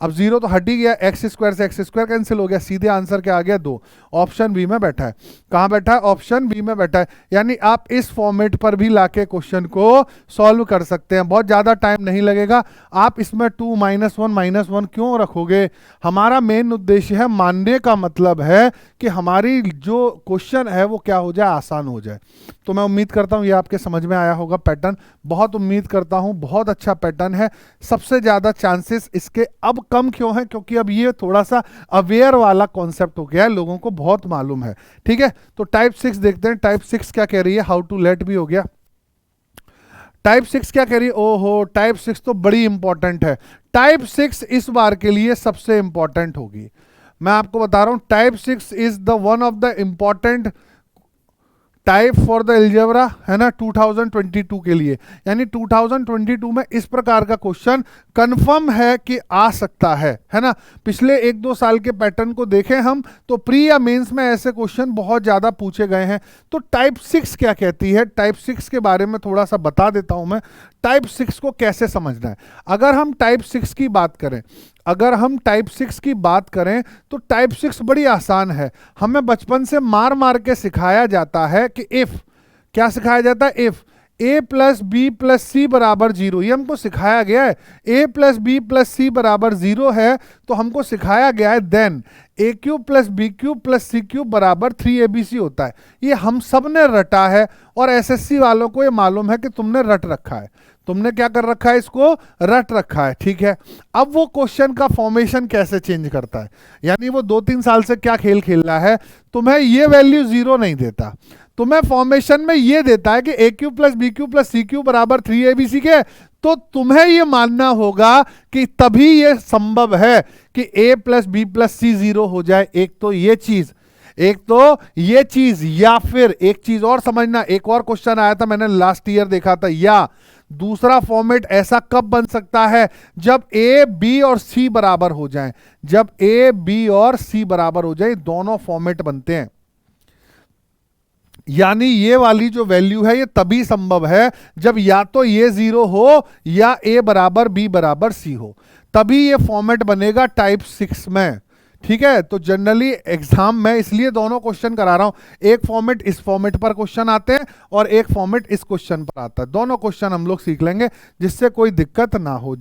अब 0 तो हट ही गया, x स्क्वायर से x स्क्वायर कैंसिल हो गया, सीधे आंसर क्या आ गया? 2। ऑप्शन बी में बैठा है। कहां बैठा है? ऑप्शन बी में बैठा है। यानी आप इस फॉर्मेट पर भी लाके क्वेश्चन को सॉल्व कर सकते हैं, बहुत ज्यादा टाइम नहीं लगेगा। आप इसमें 2 -1 -1 क्यों रखोगे? हमारा मेन उद्देश्य है, मानने का मतलब है कि हमारी जो क्वेश्चन है वो क्या हो जाए? आसान हो जाए। तो मैं उम्मीद करता हूं ये आपके समझ में आया होगा पैटर्न, बहुत उम्मीद करता हूं। बहुत अच्छा पैटर्न है। सबसे ज्यादा चांसेस इसके अब कम क्यों है? क्योंकि अब ये थोड़ा सा अवेयर वाला कॉन्सेप्ट हो गया है, लोगों को बहुत मालूम है। ठीक है, तो टाइप 6 देखते हैं। टाइप 6 क्या कह रही है? हाउ टू लेट भी हो गया। टाइप 6 क्या कह रही है? ओहो, टाइप 6 तो बड़ी इंपॉर्टेंट है। टाइप 6 इस बार के लिए सबसे इंपॉर्टेंट होगी। मैं आपको बता रहा हूं, type 6 is the one of the important type for the algebra, है ना, 2022 के लिए। यानी 2022 में इस प्रकार का क्वेश्चन कंफर्म है कि आ सकता है ना। पिछले 1-2 साल के पैटर्न को देखें हम तो प्री या मेंस में ऐसे क्वेश्चन बहुत ज्यादा पूछे गए हैं। तो टाइप 6 क्या कहती है? टाइप 6 के बारे में थोड़ा सा बता देता हूं मैं। टाइप 6 को कैसे समझना है? अगर हम टाइप 6 की बात करें, तो टाइप 6 बड़ी आसान है। हमें बचपन से मार मार के सिखाया जाता है कि इफ, क्या सिखाया जाता है? If a plus B plus c बराबर 0, ये हमको सिखाया गया है। a plus B plus c बराबर 0 है तो हमको सिखाया गया है then a cube plus B cube plus C cube बराबर 3abc होता है। ये हम सब ने रटा है और एसएससी वालों को ये मालूम है कि तुमने रट रखा है। तुमने क्या कर रखा है? इसको रट रखा है। ठीक है, अब वो क्वेश्चन का फॉर्मेशन कैसे चेंज करता है? यानी वो 2-3 साल से क्या खेल खेल रहा है, तुम्हें ये वैल्यू 0 नहीं देता, तुम्हें फॉर्मेशन में ये देता है कि a cube plus B cube plus C cube बराबर 3abc के। तो तुम्हें ये मानना होगा कि तभी ये संभव है कि a plus B plus c 0 हो जाए। एक तो ये चीज, या फिर एक चीज और समझना। एक और क्वेश्चन आया था, मैंने लास्ट ईयर देखा था, या दूसरा फॉर्मेट ऐसा कब बन सकता है? जब a b और c बराबर हो जाएं। जब a b और c बराबर हो जाए, दोनों फॉर्मेट बनते हैं। यानी ये वाली जो वैल्यू है ये तभी संभव है जब या तो ये 0 हो या a बराबर b बराबर c हो, तभी ये फॉर्मेट बनेगा टाइप 6 में। ठीक है, तो जनरली एग्जाम में इसलिए दोनों क्वेश्चन करा रहा हूं। एक फॉर्मेट इस फॉर्मेट पर क्वेश्चन आते हैं और एक फॉर्मेट इस क्वेश्चन पर आता है। दोनों क्वेश्चन हम लोग सीख लेंगे जिससे कोई दिक्कत ना हो।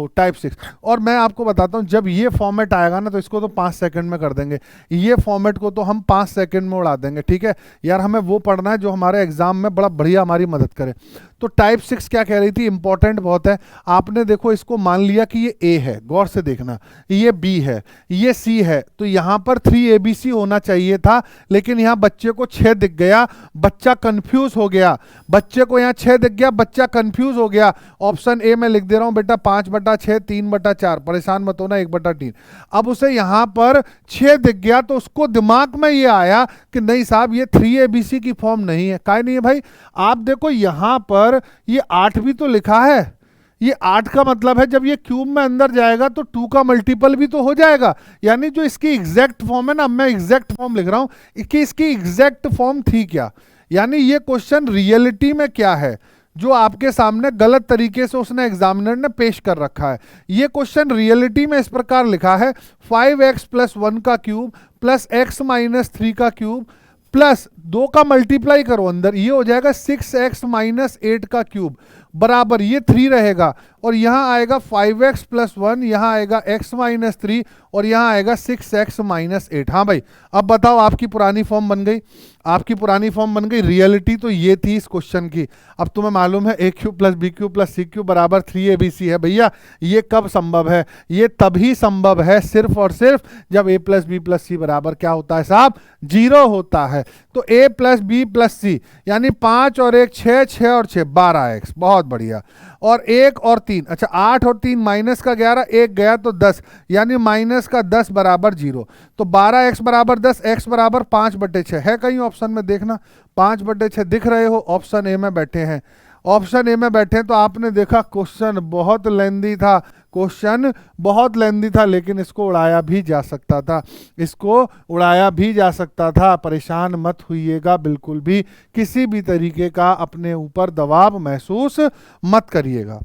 टाइप 6, और मैं आपको बताता हूं, जब ये फॉर्मेट आएगा ना तो इसको तो 5 सेकंड में कर देंगे। ये फॉर्मेट को तो हम 5 सेकंड में उड़ा देंगे। ठीक है यार, हमें वो पढ़ना है जो हमारे एग्जाम में बड़ा बढ़िया हमारी मदद करे। तो टाइप 6 क्या कह रही थी? इंपॉर्टेंट बहुत है। आपने देखो इसको मान लिया कि ये a है, गौर से देखना, ये b है, ये c है, तो यहां पर 3abc होना चाहिए था, लेकिन यहां बच्चे को 6 दिख गया, बच्चा कंफ्यूज हो गया। बच्चे को यहां 6 दिख गया, बच्चा कंफ्यूज हो गया। ऑप्शन ए में लिख दे रहा हूं बेटा, 5/6 3/4, परेशान मत होना, 1/3। अब उसे यहां पर 6 दिख गया तो उसको दिमाग में ये आया कि नहीं साहब ये 3abc की फॉर्म नहीं है। काहे नहीं है भाई? आप देखो यहां पर ये 8 भी तो लिखा है। ये 8 का मतलब है जब ये क्यूब में अंदर जाएगा तो 2 का मल्टीपल भी तो हो जाएगा। यानी जो इसकी एग्जैक्ट फॉर्म है ना, मैं एग्जैक्ट फॉर्म लिख रहा हूं कि इसकी एग्जैक्ट फॉर्म थी क्या। यानी ये क्वेश्चन रियलिटी में क्या है, जो आपके सामने गलत तरीके से उसने एग्जामिनर ने पेश कर रखा है। ये क्वेश्चन रियलिटी में इस प्रकार लिखा है 5x प्लस 1 का क्यूब प्लस x माइनस 3 का क्यूब प्लस 2 का मल्टीप्लाई करो अंदर, ये हो जाएगा 6x माइनस 8 का क्यूब बराबर, ये 3 रहेगा और यहाँ आएगा 5x प्लस 1, यहाँ आएगा x माइनस 3 और यहाँ आएगा 6x माइनस 8। हाँ भाई, अब बताओ आपकी पुरानी फॉर्म बन गई, आपकी पुरानी फॉर्म बन गई। रियलिटी तो ये थी इस क्वेश्चन की। अब तुम्हें मालूम है a cube plus B cube plus C cube बराबर 3abc है। भैया ये कब संभव है? ये तभी संभव है सिर्फ और सिर्फ जब a plus B plus c बराबर क्या होता है साहब? 0 होता है। तो a plus B plus c यानी 5 और 1 6, 6 और 6 12x, बहुत बढ़िया। और 1 और 3, अच्छा 8 और 3 माइनस का 11, 1 गया तो 10 यानी माइनस का 10 बराबर 0। तो 12x बराबर 10, x बराबर 5/6 है कहीं ऑप्शन में, देखना 5/6 दिख रहे हो, ऑप्शन ए में बैठे हैं। ऑप्शन ए में बैठे तो आपने देखा क्वेश्चन बहुत लेंदी था, क्वेश्चन बहुत लेंदी था, लेकिन इसको उड़ाया भी जा सकता था, इसको उड़ाया भी जा सकता था। परेशान मत होइएगा बिल्कुल भी, किसी भी तरीके का अपने ऊपर दबाव महसूस मत करिएगा।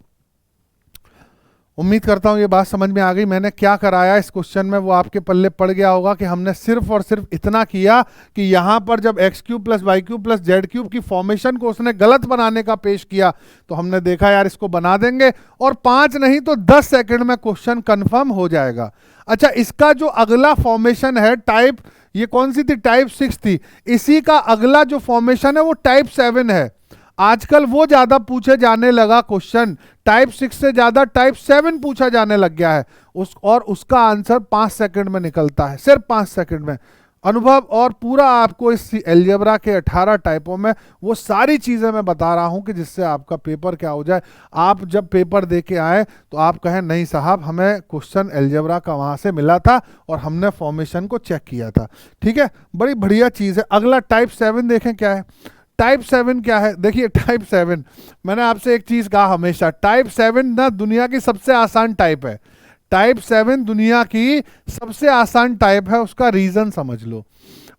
उम्मीद करता हूं ये बात समझ में आ गई। मैंने क्या कराया इस क्वेश्चन में वो आपके पल्ले पड़ गया होगा कि हमने सिर्फ और सिर्फ इतना किया कि यहां पर जब X cube plus Y cube plus Z cube की फॉर्मेशन को उसने गलत बनाने का पेश किया तो हमने देखा यार इसको बना देंगे और 5 नहीं तो 10 सेकंड में क्वेश्चन कंफर्म हो जाएगा। अच्छा, इसका जो अगला फॉर्मेशन है टाइप, ये कौन सी थी? टाइप 6 थी। इसी का अगला जो फॉर्मेशन है वो टाइप 7 है। आजकल वो ज्यादा पूछे जाने लगा क्वेश्चन, टाइप 6 से ज्यादा टाइप 7 पूछा जाने लग गया है और उसका आंसर 5 सेकंड में निकलता है, सिर्फ 5 सेकंड में। अनुभव और पूरा आपको इस अलजेब्रा के 18 टाइपों में वो सारी चीजें मैं बता रहा हूं कि जिससे आपका पेपर क्या हो जाए, आप जब पेपर दे के आए तो आप कहें नहीं साहब हमें क्वेश्चन अलजेब्रा का वहां से मिला था और हमने फॉर्मेशन को चेक किया था। ठीक है, बड़ी बढ़िया चीज है। अगला टाइप 7 देखें क्या है। टाइप 7 क्या है? देखिए टाइप 7, मैंने आपसे एक चीज कहा हमेशा, टाइप 7 ना दुनिया की सबसे आसान टाइप है। टाइप 7 दुनिया की सबसे आसान टाइप है। उसका रीजन समझ लो,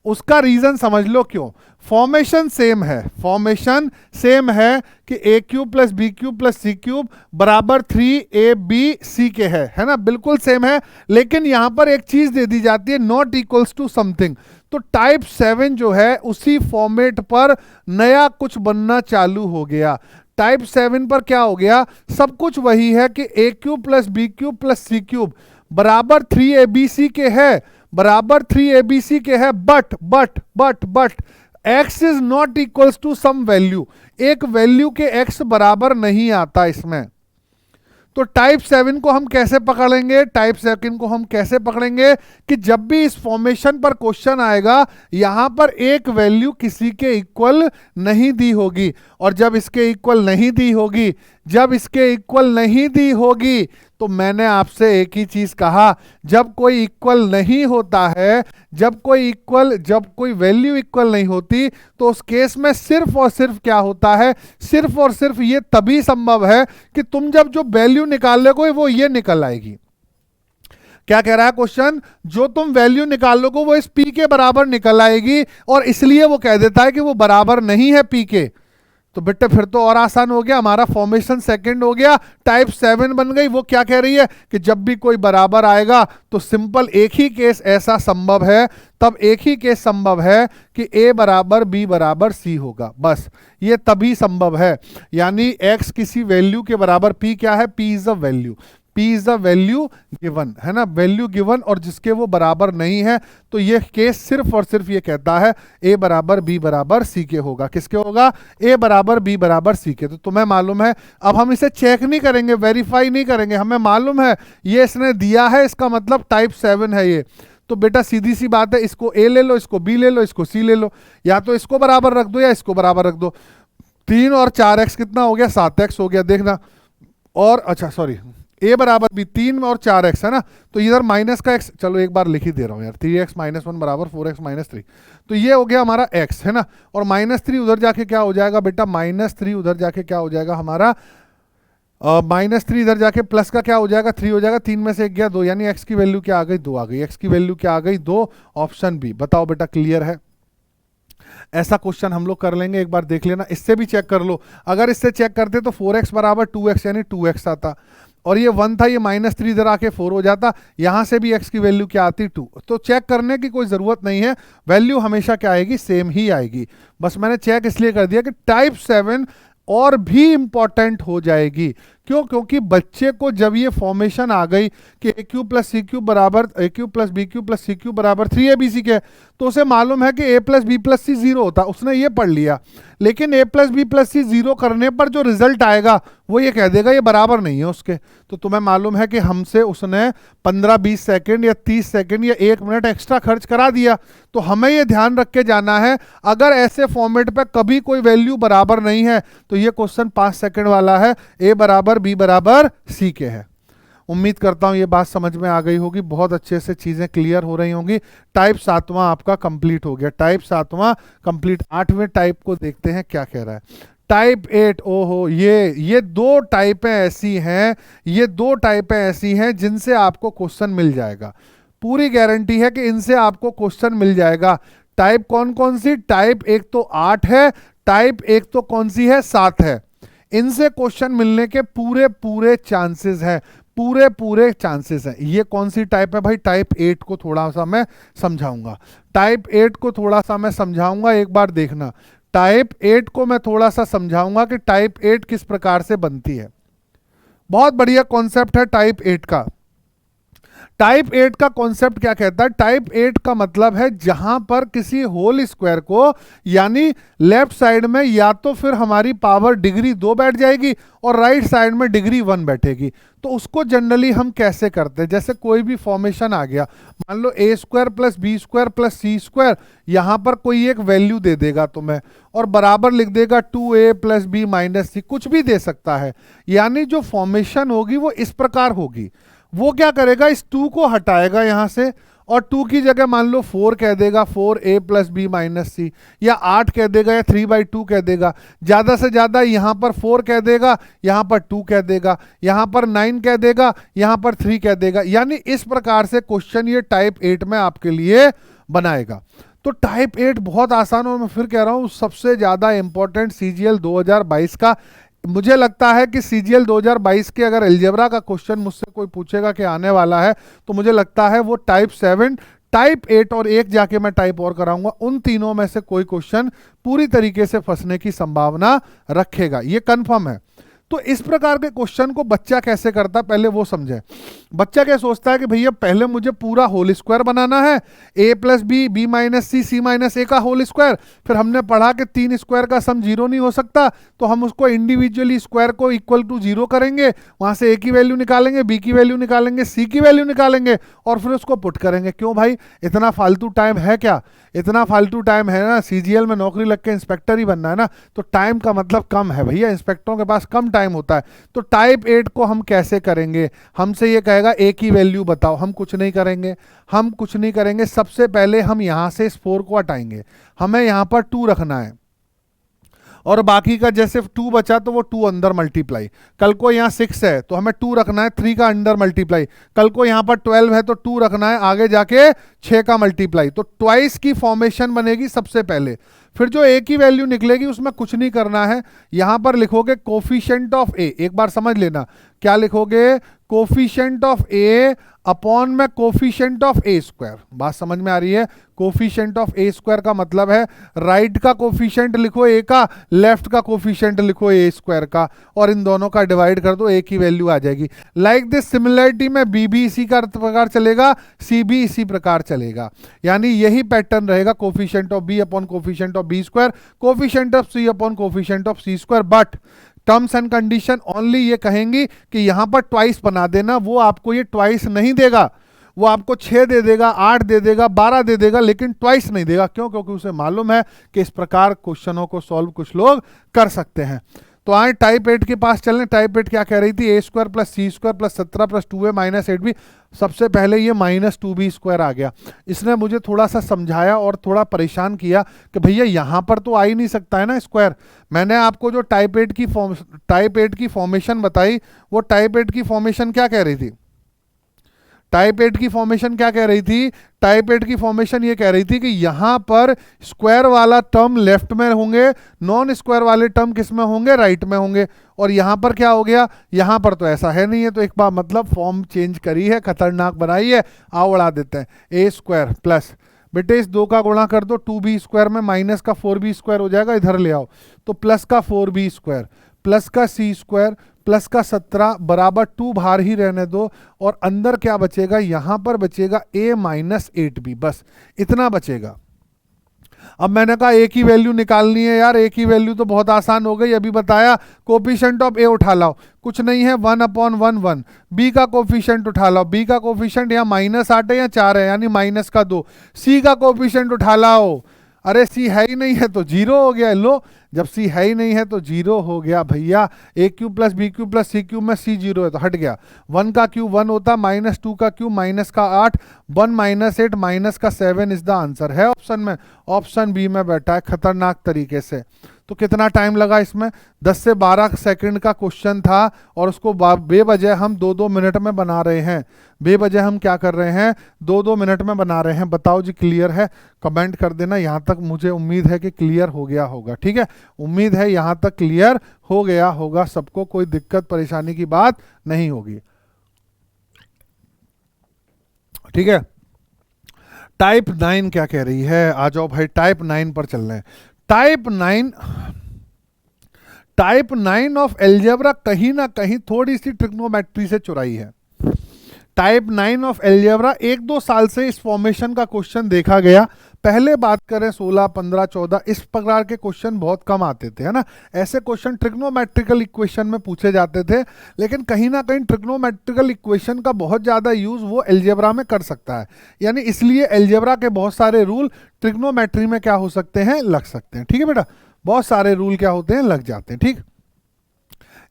उसका रीजन समझ लो क्यों। फॉर्मेशन सेम है, फॉर्मेशन सेम है कि a cube plus B cube plus C cube बराबर 3ab के है ना, बिल्कुल सेम है। लेकिन यहां पर एक चीज दे दी जाती है, नॉट इक्वल्स टू समथिंग। तो टाइप 7 जो है उसी फॉर्मेट पर नया कुछ बनना चालू हो गया। टाइप 7 पर क्या हो गया? सब कुछ वही है कि a cube plus B cube plus C cube बराबर 3abc के है, बराबर 3abc के है। But x is not equals to some value, एक वैल्यू के x बराबर नहीं आता इसमें। तो टाइप 7 को हम कैसे पकड़ेंगे? टाइप 7 को हम कैसे पकड़ेंगे कि जब भी इस फॉर्मेशन पर क्वेश्चन आएगा यहां पर एक वैल्यू किसी के इक्वल नहीं दी होगी, और जब इसके इक्वल नहीं दी होगी, जब इसके इक्वल नहीं दी होगी तो मैंने आपसे एक ही चीज कहा, जब कोई इक्वल नहीं होता है, जब कोई वैल्यू इक्वल नहीं होती तो उस केस में सिर्फ और सिर्फ क्या होता है? सिर्फ और सिर्फ ये तभी संभव है कि तुम जब जो वैल्यू निकालोगे वो ये निकल आएगी। क्या कह रहा है क्वेश्चन? जो तुम वैल्यू निकालोगे वो इस पी के बराबर निकल आएगी, और इसलिए वो कह देता है कि वो बराबर नहीं है पी के। तो बेटे फिर तो और आसान हो गया, हमारा फॉर्मेशन सेकंड हो गया, टाइप 7 बन गई। वो क्या कह रही है कि जब भी कोई बराबर आएगा तो सिंपल एक ही केस ऐसा संभव है, तब एक ही केस संभव है कि a बराबर b बराबर c होगा, बस ये तभी संभव है। यानी x किसी वैल्यू के बराबर, p क्या है? p is a value, P is the value given, है ना, वैल्यू गिवन, और जिसके वो बराबर नहीं है। तो ये केस सिर्फ और सिर्फ ये कहता है A बराबर B बराबर C के होगा। किसके होगा? A बराबर B बराबर C के। तो तुम्हें मालूम है, अब हम इसे चेक नहीं करेंगे, वेरीफाई नहीं करेंगे, हमें मालूम है ये इसने दिया है, इसका मतलब टाइप 7 है ये। तो बेटा सीधी सी बात है, इसको A ले लो, इसको B ले लो, इसको C ले लो, या तो इसको बराबर रख दो या इसको बराबर रख दो। 3 और 4x कितना हो गया? 7x हो गया, देखना। और अच्छा सॉरी, a बराबर b, 3 और 4x है ना, तो इधर माइनस का x, चलो एक बार लिख ही दे रहा हूँ यार, 3x माइनस 1 बराबर 4x माइनस 3। तो ये हो गया हमारा x, है ना, और -3 उधर जाके क्या हो जाएगा बेटा? -3 उधर जाके क्या हो जाएगा हमारा? -3 इधर जाके प्लस का क्या हो जाएगा? 3 हो जाएगा, 3 में से 1 गया 2, यानी x की वैल्यू क्या आ गई? 2 आ गई। x की वैल्यू क्या आ गई? 2, ऑप्शन बी। बताओ बेटा क्लियर है? ऐसा क्वेश्चन हम लोग कर लेंगे, एक बार देख लेना। इससे भी चेक कर लो, अगर इससे चेक करते तो 4x बराबर 2x यानी 2x आता, और ये 1 था, ये -3 इधर आके 4 हो जाता, यहां से भी x की वैल्यू क्या आती 2। तो चेक करने की कोई ज़रूरत नहीं है, वैल्यू हमेशा क्या आएगी, सेम ही आएगी। बस मैंने चेक इसलिए कर दिया कि टाइप 7 और भी इंपॉर्टेंट हो जाएगी। क्यों? क्योंकि बच्चे को जब ये फॉर्मेशन आ गई कि a cube plus c cube बराबर a cube plus b cube plus c cube बराबर 3abc के, तो उसे मालूम है कि a plus B plus c 0 होता, उसने ये पढ़ लिया। लेकिन a plus B plus c 0 करने पर जो रिजल्ट आएगा वो ये कह देगा ये बराबर नहीं है उसके। तो तुम्हें मालूम है कि हमसे उसने 15-20 सेकेंड या 30 सेकेंड या 1 मिनट एक्स्ट्रा खर्च करा दिया। तो हमें ये ध्यान रख के जाना है, अगर ऐसे फॉर्मेट पे कभी कोई वैल्यू बराबर नहीं है तो ये क्वेश्चन 5 सेकंड वाला है, ए बराबर बी बराबर सी के है। उम्मीद करता हूं ये बात समझ में आ गई होगी, बहुत अच्छे से चीजें क्लियर हो रही होंगी। टाइप 7वां आपका कंप्लीट हो गया, टाइप 7वां कंप्लीट। 8वें टाइप को देखते हैं क्या कह रहा है। टाइप 8, ओहो, ये दो टाइपें ऐसी हैं, ये दो टाइपें ऐसी हैं जिनसे आपको क्वेश्चन मिल जाएगा, पूरी गारंटी है कि इनसे आपको क्वेश्चन मिल जाएगा। टाइप कौन कौन सी? टाइप एक तो 8 है, टाइप एक तो कौन सी है, 7 है। इनसे क्वेश्चन मिलने के पूरे पूरे चांसेस हैं, पूरे पूरे चांसेस हैं। ये कौन सी टाइप है भाई? टाइप 8 को थोड़ा सा मैं समझाऊंगा, टाइप 8 को थोड़ा सा मैं समझाऊंगा, एक बार देखना। टाइप 8 को मैं थोड़ा सा समझाऊंगा कि टाइप 8 किस प्रकार से बनती है। बहुत बढ़िया कॉन्सेप्ट है टाइप 8 का। टाइप 8 का कॉन्सेप्ट क्या कहता है? टाइप 8 का मतलब है जहां पर किसी होल स्क्वायर को, यानी लेफ्ट साइड में या तो फिर हमारी पावर डिग्री 2 बैठ जाएगी और राइट साइड में डिग्री 1 बैठेगी। तो उसको जनरली हम कैसे करते हैं? जैसे कोई भी फॉर्मेशन आ गया, मान लो a square plus B square plus C square, यहां पर कोई एक वैल्यू दे देगा तुम्हें और बराबर लिख देगा 2a प्लस बी माइनस सी, कुछ भी दे सकता है। यानी जो फॉर्मेशन होगी वो इस प्रकार होगी। वो क्या करेगा, इस 2 को हटाएगा यहां से और 2 की जगह मान लो 4 कह देगा, 4a प्लस बी माइनस सी, या 8 कह देगा, या 3/2 कह देगा। ज्यादा से ज्यादा यहां पर 4 कह देगा, यहां पर 2 कह देगा, यहां पर 9 कह देगा, यहां पर 3 कह देगा। यानी इस प्रकार से क्वेश्चन ये टाइप 8 में आपके लिए बनाएगा। तो टाइप 8 बहुत आसान, और मैं फिर कह रहा हूं सबसे ज्यादा इंपॉर्टेंट CGL 2022 का। मुझे लगता है कि CGL 2022 के अगर अलजेब्रा का क्वेश्चन मुझसे कोई पूछेगा कि आने वाला है, तो मुझे लगता है वो टाइप 7, टाइप 8 और एक जाके मैं टाइप और कराऊंगा, उन तीनों में से कोई क्वेश्चन पूरी तरीके से फंसने की संभावना रखेगा, ये कंफर्म है। तो इस प्रकार के क्वेश्चन को बच्चा कैसे करता है पहले वो समझे। बच्चा क्या सोचता है कि भैया पहले मुझे पूरा होल स्क्वायर बनाना है, a plus b, b minus c, c minus a का होल स्क्वायर। फिर हमने पढ़ा कि 3 स्क्वायर का सम 0 नहीं हो सकता, तो हम उसको इंडिविजुअली स्क्वायर को इक्वल टू 0 करेंगे, वहां से a की वैल्यू निकालेंगे, b की वैल्यू निकालेंगे, c की वैल्यू निकालेंगे और फिर उसको पुट करेंगे। क्यों भाई, इतना फालतू टाइम है क्या? इतना फालतू टाइम है ना, CGL में नौकरी लग के इंस्पेक्टर ही बनना है ना, तो टाइम का मतलब कम है भैया, इंस्पेक्टरों के पास कम टाइम होता है। तो टाइप 8 को हम कैसे करेंगे? हमसे ये कहेगा a की वैल्यू बताओ, हम कुछ नहीं करेंगे, हम कुछ नहीं करेंगे। सबसे पहले हम यहां से इस 4 को हटाएंगे, हमें यहां पर 2 रखना है और बाकी का जैसे 2 बचा तो वो 2 अंदर मल्टीप्लाई। कल को यहाँ 6 है तो हमें 2 रखना है, 3 का अंडर मल्टीप्लाई। कल को यहाँ पर 12 है तो 2 रखना है, आगे जाके 6 का मल्टीप्लाई। तो ट्वाइस की फॉर्मेशन बनेगी सबसे पहले। फिर जो a की वैल्यू निकलेगी उसमें कुछ नहीं करना है, यहां पर लिखोगे कोफिशिएंट ऑफ a। एक बार समझ लेना, क्या लिखोगे? कोफिशिएंट ऑफ a अपॉन में कोफिशिएंट ऑफ a स्क्वायर। बात समझ में आ रही है? कोफिशिएंट ऑफ a स्क्वायर का मतलब है राइट का कोफिशिएंट लिखो a का, लेफ्ट का कोफिशिएंट लिखो a स्क्वायर का, और इन दोनों का डिवाइड कर दो, a की वैल्यू आ जाएगी। लाइक दिस सिमिलरिटी में b भी इसी का प्रकार चलेगा, c भी इसी प्रकार चलेगा। यानी यही पैटर्न रहेगा, coefficient of b upon coefficient of b square, coefficient of c upon coefficient of c square. But terms and condition only ये कहेंगी कि यहां पर ट्वाइस बना देना। वो आपको ये ट्वाइस नहीं देगा, वो आपको 6 दे देगा, 8 दे देगा, 12 दे देगा, लेकिन ट्वाइस नहीं देगा। क्यों? क्योंकि उसे मालूम है कि इस प्रकार क्वेश्चनों को सॉल्व कुछ लोग कर सकते हैं। तो आए टाइप 8 के पास चलें। टाइप 8 क्या कह रही थी? a square plus C square plus 17 plus 2a minus 8b। सबसे पहले ये माइनस 2b स्क्वायर आ गया। इसने मुझे थोड़ा सा समझाया और थोड़ा परेशान किया कि भैया यहाँ पर तो आ ही नहीं सकता है ना स्क्वायर। मैंने आपको जो टाइप 8 की फॉर्मेशन बताई, वो टाइप 8 की फॉर्मेशन क्या कह रही थी? टाइप 8 की फॉर्मेशन क्या कह रही थी? टाइप 8 की फॉर्मेशन ये कह रही थी कि यहां पर स्क्वायर वाला टर्म लेफ्ट में होंगे, नॉन स्क्वायर वाले टर्म किस में होंगे? राइट में होंगे। और यहां पर क्या हो गया? यहां पर तो ऐसा है नहीं है, तो एक बार मतलब फॉर्म चेंज करी है, खतरनाक बनाई है। आओ उड़ा देते हैं। ए स्क्वायर प्लस, बेटे इस 2 का गुणा कर दो, 2b स्क्वायर में माइनस का 4b स्क्वायर हो जाएगा, इधर ले आओ, तो प्लस का 4b स्क्वायर प्लस का c स्क्वायर प्लस का 17 बराबर 2 बाहर ही रहने दो, और अंदर क्या बचेगा? यहां पर बचेगा a माइनस 8b, बस इतना बचेगा। अब मैंने कहा ए की वैल्यू निकालनी है यार, ए की वैल्यू तो बहुत आसान हो गई, अभी बताया। कोफिशिएंट ऑफ ए उठा लाओ, कुछ नहीं है 1/1 बी का कोफिशिएंट उठा लाओ, बी का कोफिशिएंट यहाँ -8 है या 4 है, यानी माइनस का 2। सी का कोफिशिएंट उठा लाओ, अरे सी है ही नहीं है तो जीरो हो गया। लो, जब सी है ही नहीं है तो जीरो हो गया भैया। A cube plus B cube plus C cube में सी जीरो है तो हट गया। 1 का क्यूब 1 होता, -2 का क्यूब माइनस का 8, 1 माइनस 8 माइनस का 7 इज द आंसर। है ऑप्शन में, ऑप्शन बी में बैठा है खतरनाक तरीके से। तो कितना टाइम लगा इसमें? 10 से 12 सेकंड का क्वेश्चन था, और उसको बेवजह हम 2-2 मिनट में बना रहे हैं। बेवजह हम क्या कर रहे हैं? 2-2 मिनट में बना रहे हैं। बताओ जी क्लियर है? कमेंट कर देना। यहाँ तक मुझे उम्मीद है कि क्लियर हो गया होगा। ठीक है, उम्मीद है यहाँ तक क्लियर हो गया होगा सबको, कोई दिक्कत परेशानी की बात नहीं होगी। ठीक है, टाइप 9 क्या कह रही है? आ जाओ भाई, टाइप 9 पर चल रहे हैं। टाइप 9 ऑफ एल्जेब्रा कहीं ना कहीं थोड़ी सी ट्रिग्नोमेट्री से चुराई है। टाइप 9 ऑफ एल्जेब्रा 1-2 साल से इस फॉर्मेशन का क्वेश्चन देखा गया। पहले बात करें 16, 15, 14, इस प्रकार के क्वेश्चन बहुत कम आते थे, है ना। ऐसे क्वेश्चन ट्रिग्नोमेट्रिकल इक्वेशन में पूछे जाते थे, लेकिन कहीं ना कहीं ट्रिग्नोमेट्रिकल इक्वेशन का बहुत ज़्यादा यूज वो एल्जेब्रा में कर सकता है, यानी इसलिए एल्जेब्रा के बहुत सारे रूल ट्रिग्नोमेट्री में क्या हो सकते हैं? लग सकते हैं। ठीक है बेटा, बहुत सारे रूल क्या होते हैं? लग जाते हैं। ठीक,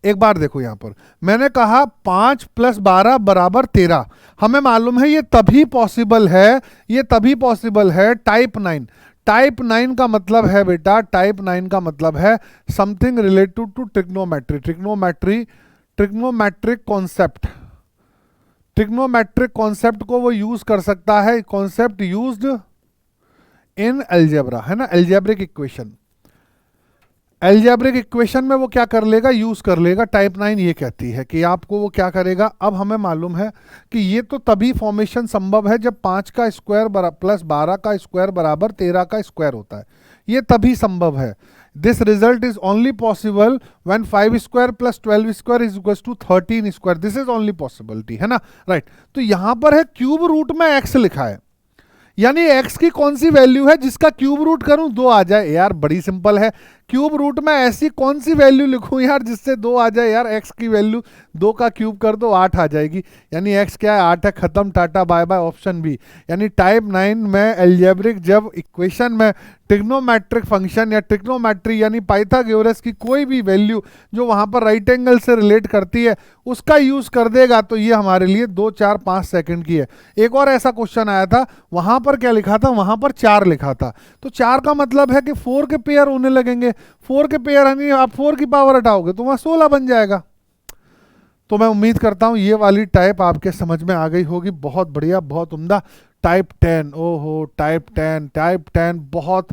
एक बार देखो यहां पर मैंने कहा 5 + 12 = 13। हमें मालूम है ये तभी पॉसिबल है, ये तभी पॉसिबल है टाइप 9। टाइप 9 का मतलब है बेटा, टाइप 9 का मतलब है something related to trigonometry, trigonometric concept. Trigonometric concept को वो यूज कर सकता है, कॉन्सेप्ट यूज्ड इन एल्जेब्रा, है ना, एल्जेब्रिक इक्वेशन। एल्जेब्रिक इक्वेशन में वो क्या कर लेगा? यूज कर लेगा। टाइप 9 ये कहती है कि आपको वो क्या करेगा। अब हमें मालूम है कि ये तो तभी फॉर्मेशन संभव है जब 5 का स्क्वायर प्लस 12 का स्क्वायर बराबर 13 का स्क्वायर होता है, ये तभी संभव है। This result is only possible when 5 square plus 12 square is equal to 13 square, this is only possibility, है ना, राइट। तो यहां पर है क्यूब रूट में x लिखा है, यानी x की कौन सी वैल्यू है जिसका क्यूब रूट करूं 2 आ जाए? यार बड़ी सिंपल है, क्यूब रूट में ऐसी कौन सी वैल्यू लिखूं यार जिससे 2 आ जाए? यार x की वैल्यू 2 का क्यूब कर दो 8 आ जाएगी, यानी x क्या है? 8 है, खत्म, Tata bye bye, option B. यानी टाइप 9 में एल्जेब्रिक जब इक्वेशन में ट्रिग्नोमेट्रिक फंक्शन या ट्रिग्नोमेट्री यानी पाइथागोरस की कोई भी वैल्यू जो वहां पर राइट एंगल से रिलेट करती है उसका यूज कर देगा, तो ये हमारे लिए 2, 4, 5 सेकंड की है। एक और ऐसा क्वेश्चन आया था, वहां पर क्या लिखा था? वहां पर 4 लिखा था, तो 4 का मतलब है कि 4 के पेयर होने लगेंगे। 4 के पेयर यानी आप 4 की पावर हटाओगे तो वहां 16 बन जाएगा। तो मैं उम्मीद करता हूं ये वाली टाइप आपके समझ में आ गई होगी। बहुत बढ़िया, बहुत उम्दा। टाइप 10, ओहो टाइप 10, टाइप 10 बहुत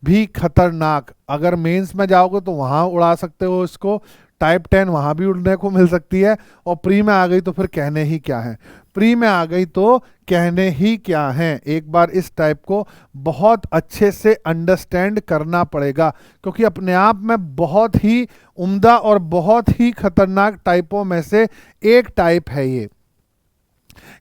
भी खतरनाक। अगर मेंस में जाओगे तो वहां उड़ा सकते हो इसको, टाइप 10 वहां भी उड़ने को मिल सकती है, और प्री में आ गई तो फिर कहने ही क्या है, प्री में आ गई तो कहने ही क्या है। एक बार इस टाइप को बहुत अच्छे से अंडरस्टैंड करना पड़ेगा, क्योंकि अपने आप में बहुत ही उम्दा और बहुत ही खतरनाक टाइपों में से एक टाइप है ये।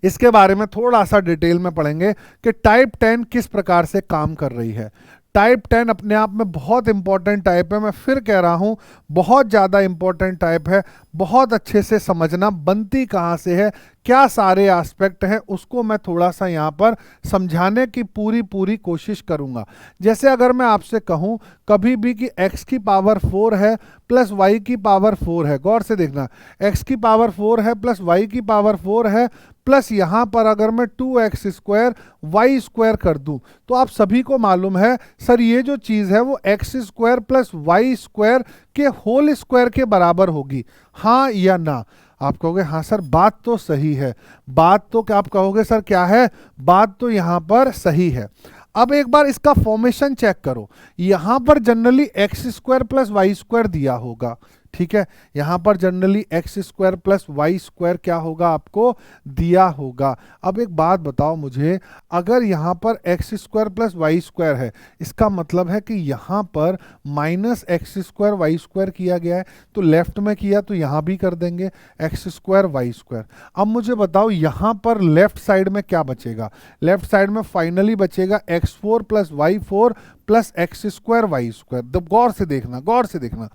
इसके बारे में थोड़ा सा डिटेल में पढ़ेंगे कि टाइप 10 किस प्रकार से काम कर रही है। टाइप 10 अपने आप में बहुत इंपॉर्टेंट टाइप है, मैं फिर कह रहा हूं बहुत ज़्यादा इंपॉर्टेंट टाइप है। बहुत अच्छे से समझना, बनती कहाँ से है, क्या सारे एस्पेक्ट हैं, उसको मैं थोड़ा सा यहाँ पर समझाने की पूरी कोशिश करूँगा। जैसे अगर मैं आपसे कहूँ कभी भी कि x की पावर 4 है प्लस y की पावर 4 है, गौर से देखना, x की पावर 4 है प्लस y की पावर 4 है, प्लस यहाँ पर अगर मैं 2x स्क्वायर वाई स्क्वायर कर दूं, तो आप सभी को मालूम है सर ये जो चीज़ है वो x square plus Y square के होल स्क्वायर के बराबर होगी, हाँ या ना? आप कहोगे हाँ सर बात तो सही है, बात तो क्या आप कहोगे सर क्या है, बात तो यहाँ पर सही है। अब एक बार इसका फॉर्मेशन चेक करो, यहां पर generally x square plus Y square दिया होगा, ठीक है, यहां पर generally x square plus Y square क्या होगा आपको दिया होगा। अब एक बात बताओ मुझे, अगर यहां पर x square plus Y square है, इसका मतलब है कि यहां पर minus x square y square किया गया है, तो लेफ्ट में किया तो यहां भी कर देंगे एक्स स्क्वायर वाई स्क्वायर। अब मुझे बताओ यहां पर लेफ्ट साइड में क्या बचेगा, लेफ्ट साइड में फाइनली बचेगा x four plus y four plus x square y square. गौर से देखना, गौर से देखना,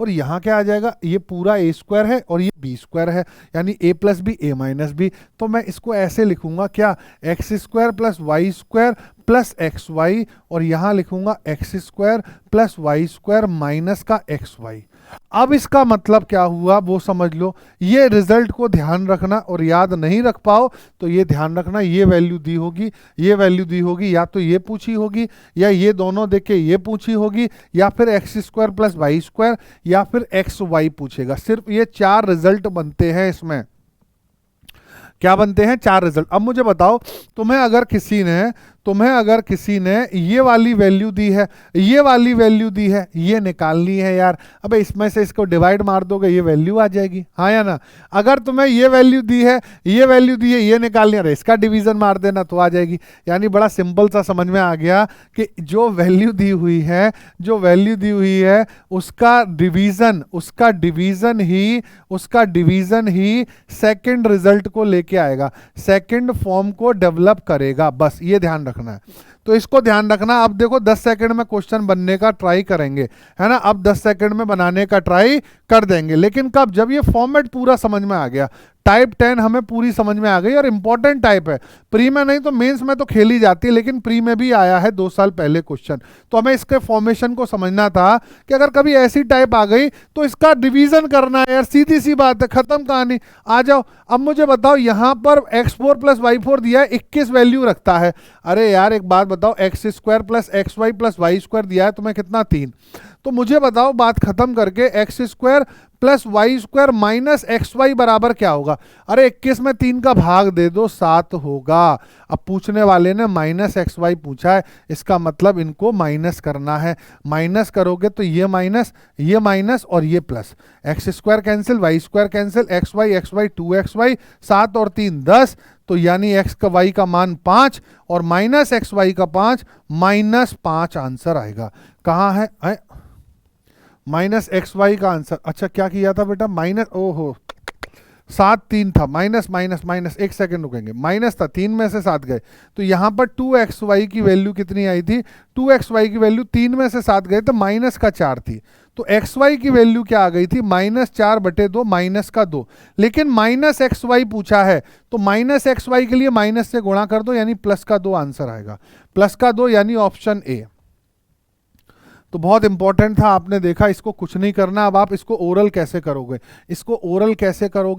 और यहाँ क्या आ जाएगा, ये पूरा ए स्क्वायर है और ये बी स्क्वायर है, यानी a plus b a minus b. तो मैं इसको ऐसे लिखूंगा क्या, x square plus Y square plus x y, और यहाँ लिखूंगा x square plus Y square minus का एक्स वाई। अब इसका मतलब क्या हुआ वो समझ लो, ये रिजल्ट को ध्यान रखना, और याद नहीं रख पाओ तो ये ध्यान रखना, ये वैल्यू दी होगी, ये वैल्यू दी होगी, या तो ये पूछी होगी, या ये दोनों देख के ये पूछी होगी, या फिर x square plus Y square, या फिर एक्स वाई पूछेगा। सिर्फ ये 4 रिजल्ट बनते हैं इसमें, क्या बनते हैं, 4 रिजल्ट। अब मुझे बताओ, तुम्हें अगर किसी ने ये वाली वैल्यू दी है, ये वाली वैल्यू दी है, ये निकालनी है यार, अबे इसमें से इसको डिवाइड मार दोगे ये वैल्यू आ जाएगी, हाँ या ना। अगर तुम्हें ये वैल्यू दी है, ये वैल्यू दी है, ये निकालनी है, इसका डिवीजन मार देना तो आ जाएगी। यानी बड़ा सिंपल सा समझ में आ गया कि जो वैल्यू दी हुई है, उसका डिवीजन ही सेकंड रिजल्ट को लेके आएगा, सेकंड फॉर्म को डेवलप करेगा, बस ये ध्यान रखना है। तो इसको ध्यान रखना। अब देखो 10 सेकंड में क्वेश्चन बनने का ट्राई करेंगे, है ना, अब 10 सेकंड में बनाने का ट्राई कर देंगे, लेकिन कब, जब ये फॉर्मेट पूरा समझ में आ गया, टाइप 10 हमें पूरी समझ में आ गई, और इंपॉर्टेंट टाइप है, प्री में नहीं तो मेंस में तो खेली जाती है, लेकिन प्री में भी आया है 2 साल पहले क्वेश्चन। तो हमें इसके फॉर्मेशन को समझना था कि अगर कभी ऐसी टाइप आ गई तो इसका डिवीजन करना है यार, सीधी सी बात है, खत्म कहानी। आ जाओ, अब मुझे बताओ यहां पर x4 प्लस वाई फोर दिया है, 21 वैल्यू रखता है। अरे यार एक बात बताओ, x square plus x y plus Y square दिया है तुम्हें कितना, 3। तो मुझे बताओ बात खत्म करके, x square plus Y square minus x y बराबर क्या होगा। अरे 21 में 3 का भाग दे दो, 7 होगा। अब पूछने वाले ने माइनस एक्स वाई पूछा है, इसका मतलब इनको माइनस करना है। माइनस करोगे तो ये माइनस और ये plus, x square cancel, y square cancel, x y 2xy, 7 और 3 10, तो यानी एक्स का वाई का मान 5 और माइनस एक्स वाई का 5, -5 आंसर आएगा। कहाँ है माइनस एक्स वाई का आंसर। अच्छा क्या किया था बेटा, माइनस, ओहो 7 3 था, माइनस 1 सेकंड रुकेंगे, माइनस था, 3 में से 7 गए, तो यहाँ पर 2xy की वैल्यू कितनी आई थी, 2xy की वैल्यू 3 में से 7 गए तो माइनस का 4 थी, तो xy की वैल्यू क्या आ गई थी, -4/2 माइनस का 2, लेकिन माइनस एक्स वाई पूछा है तो माइनस एक्स वाई के लिए माइनस से गुणा कर दो, यानी प्लस का 2 आंसर आएगा, प्लस का 2 यानी ऑप्शन ए। तो बहुत इंपॉर्टेंट था, आपने देखा, इसको कुछ नहीं करना। अब आप इसको ओरल कैसे करोगे,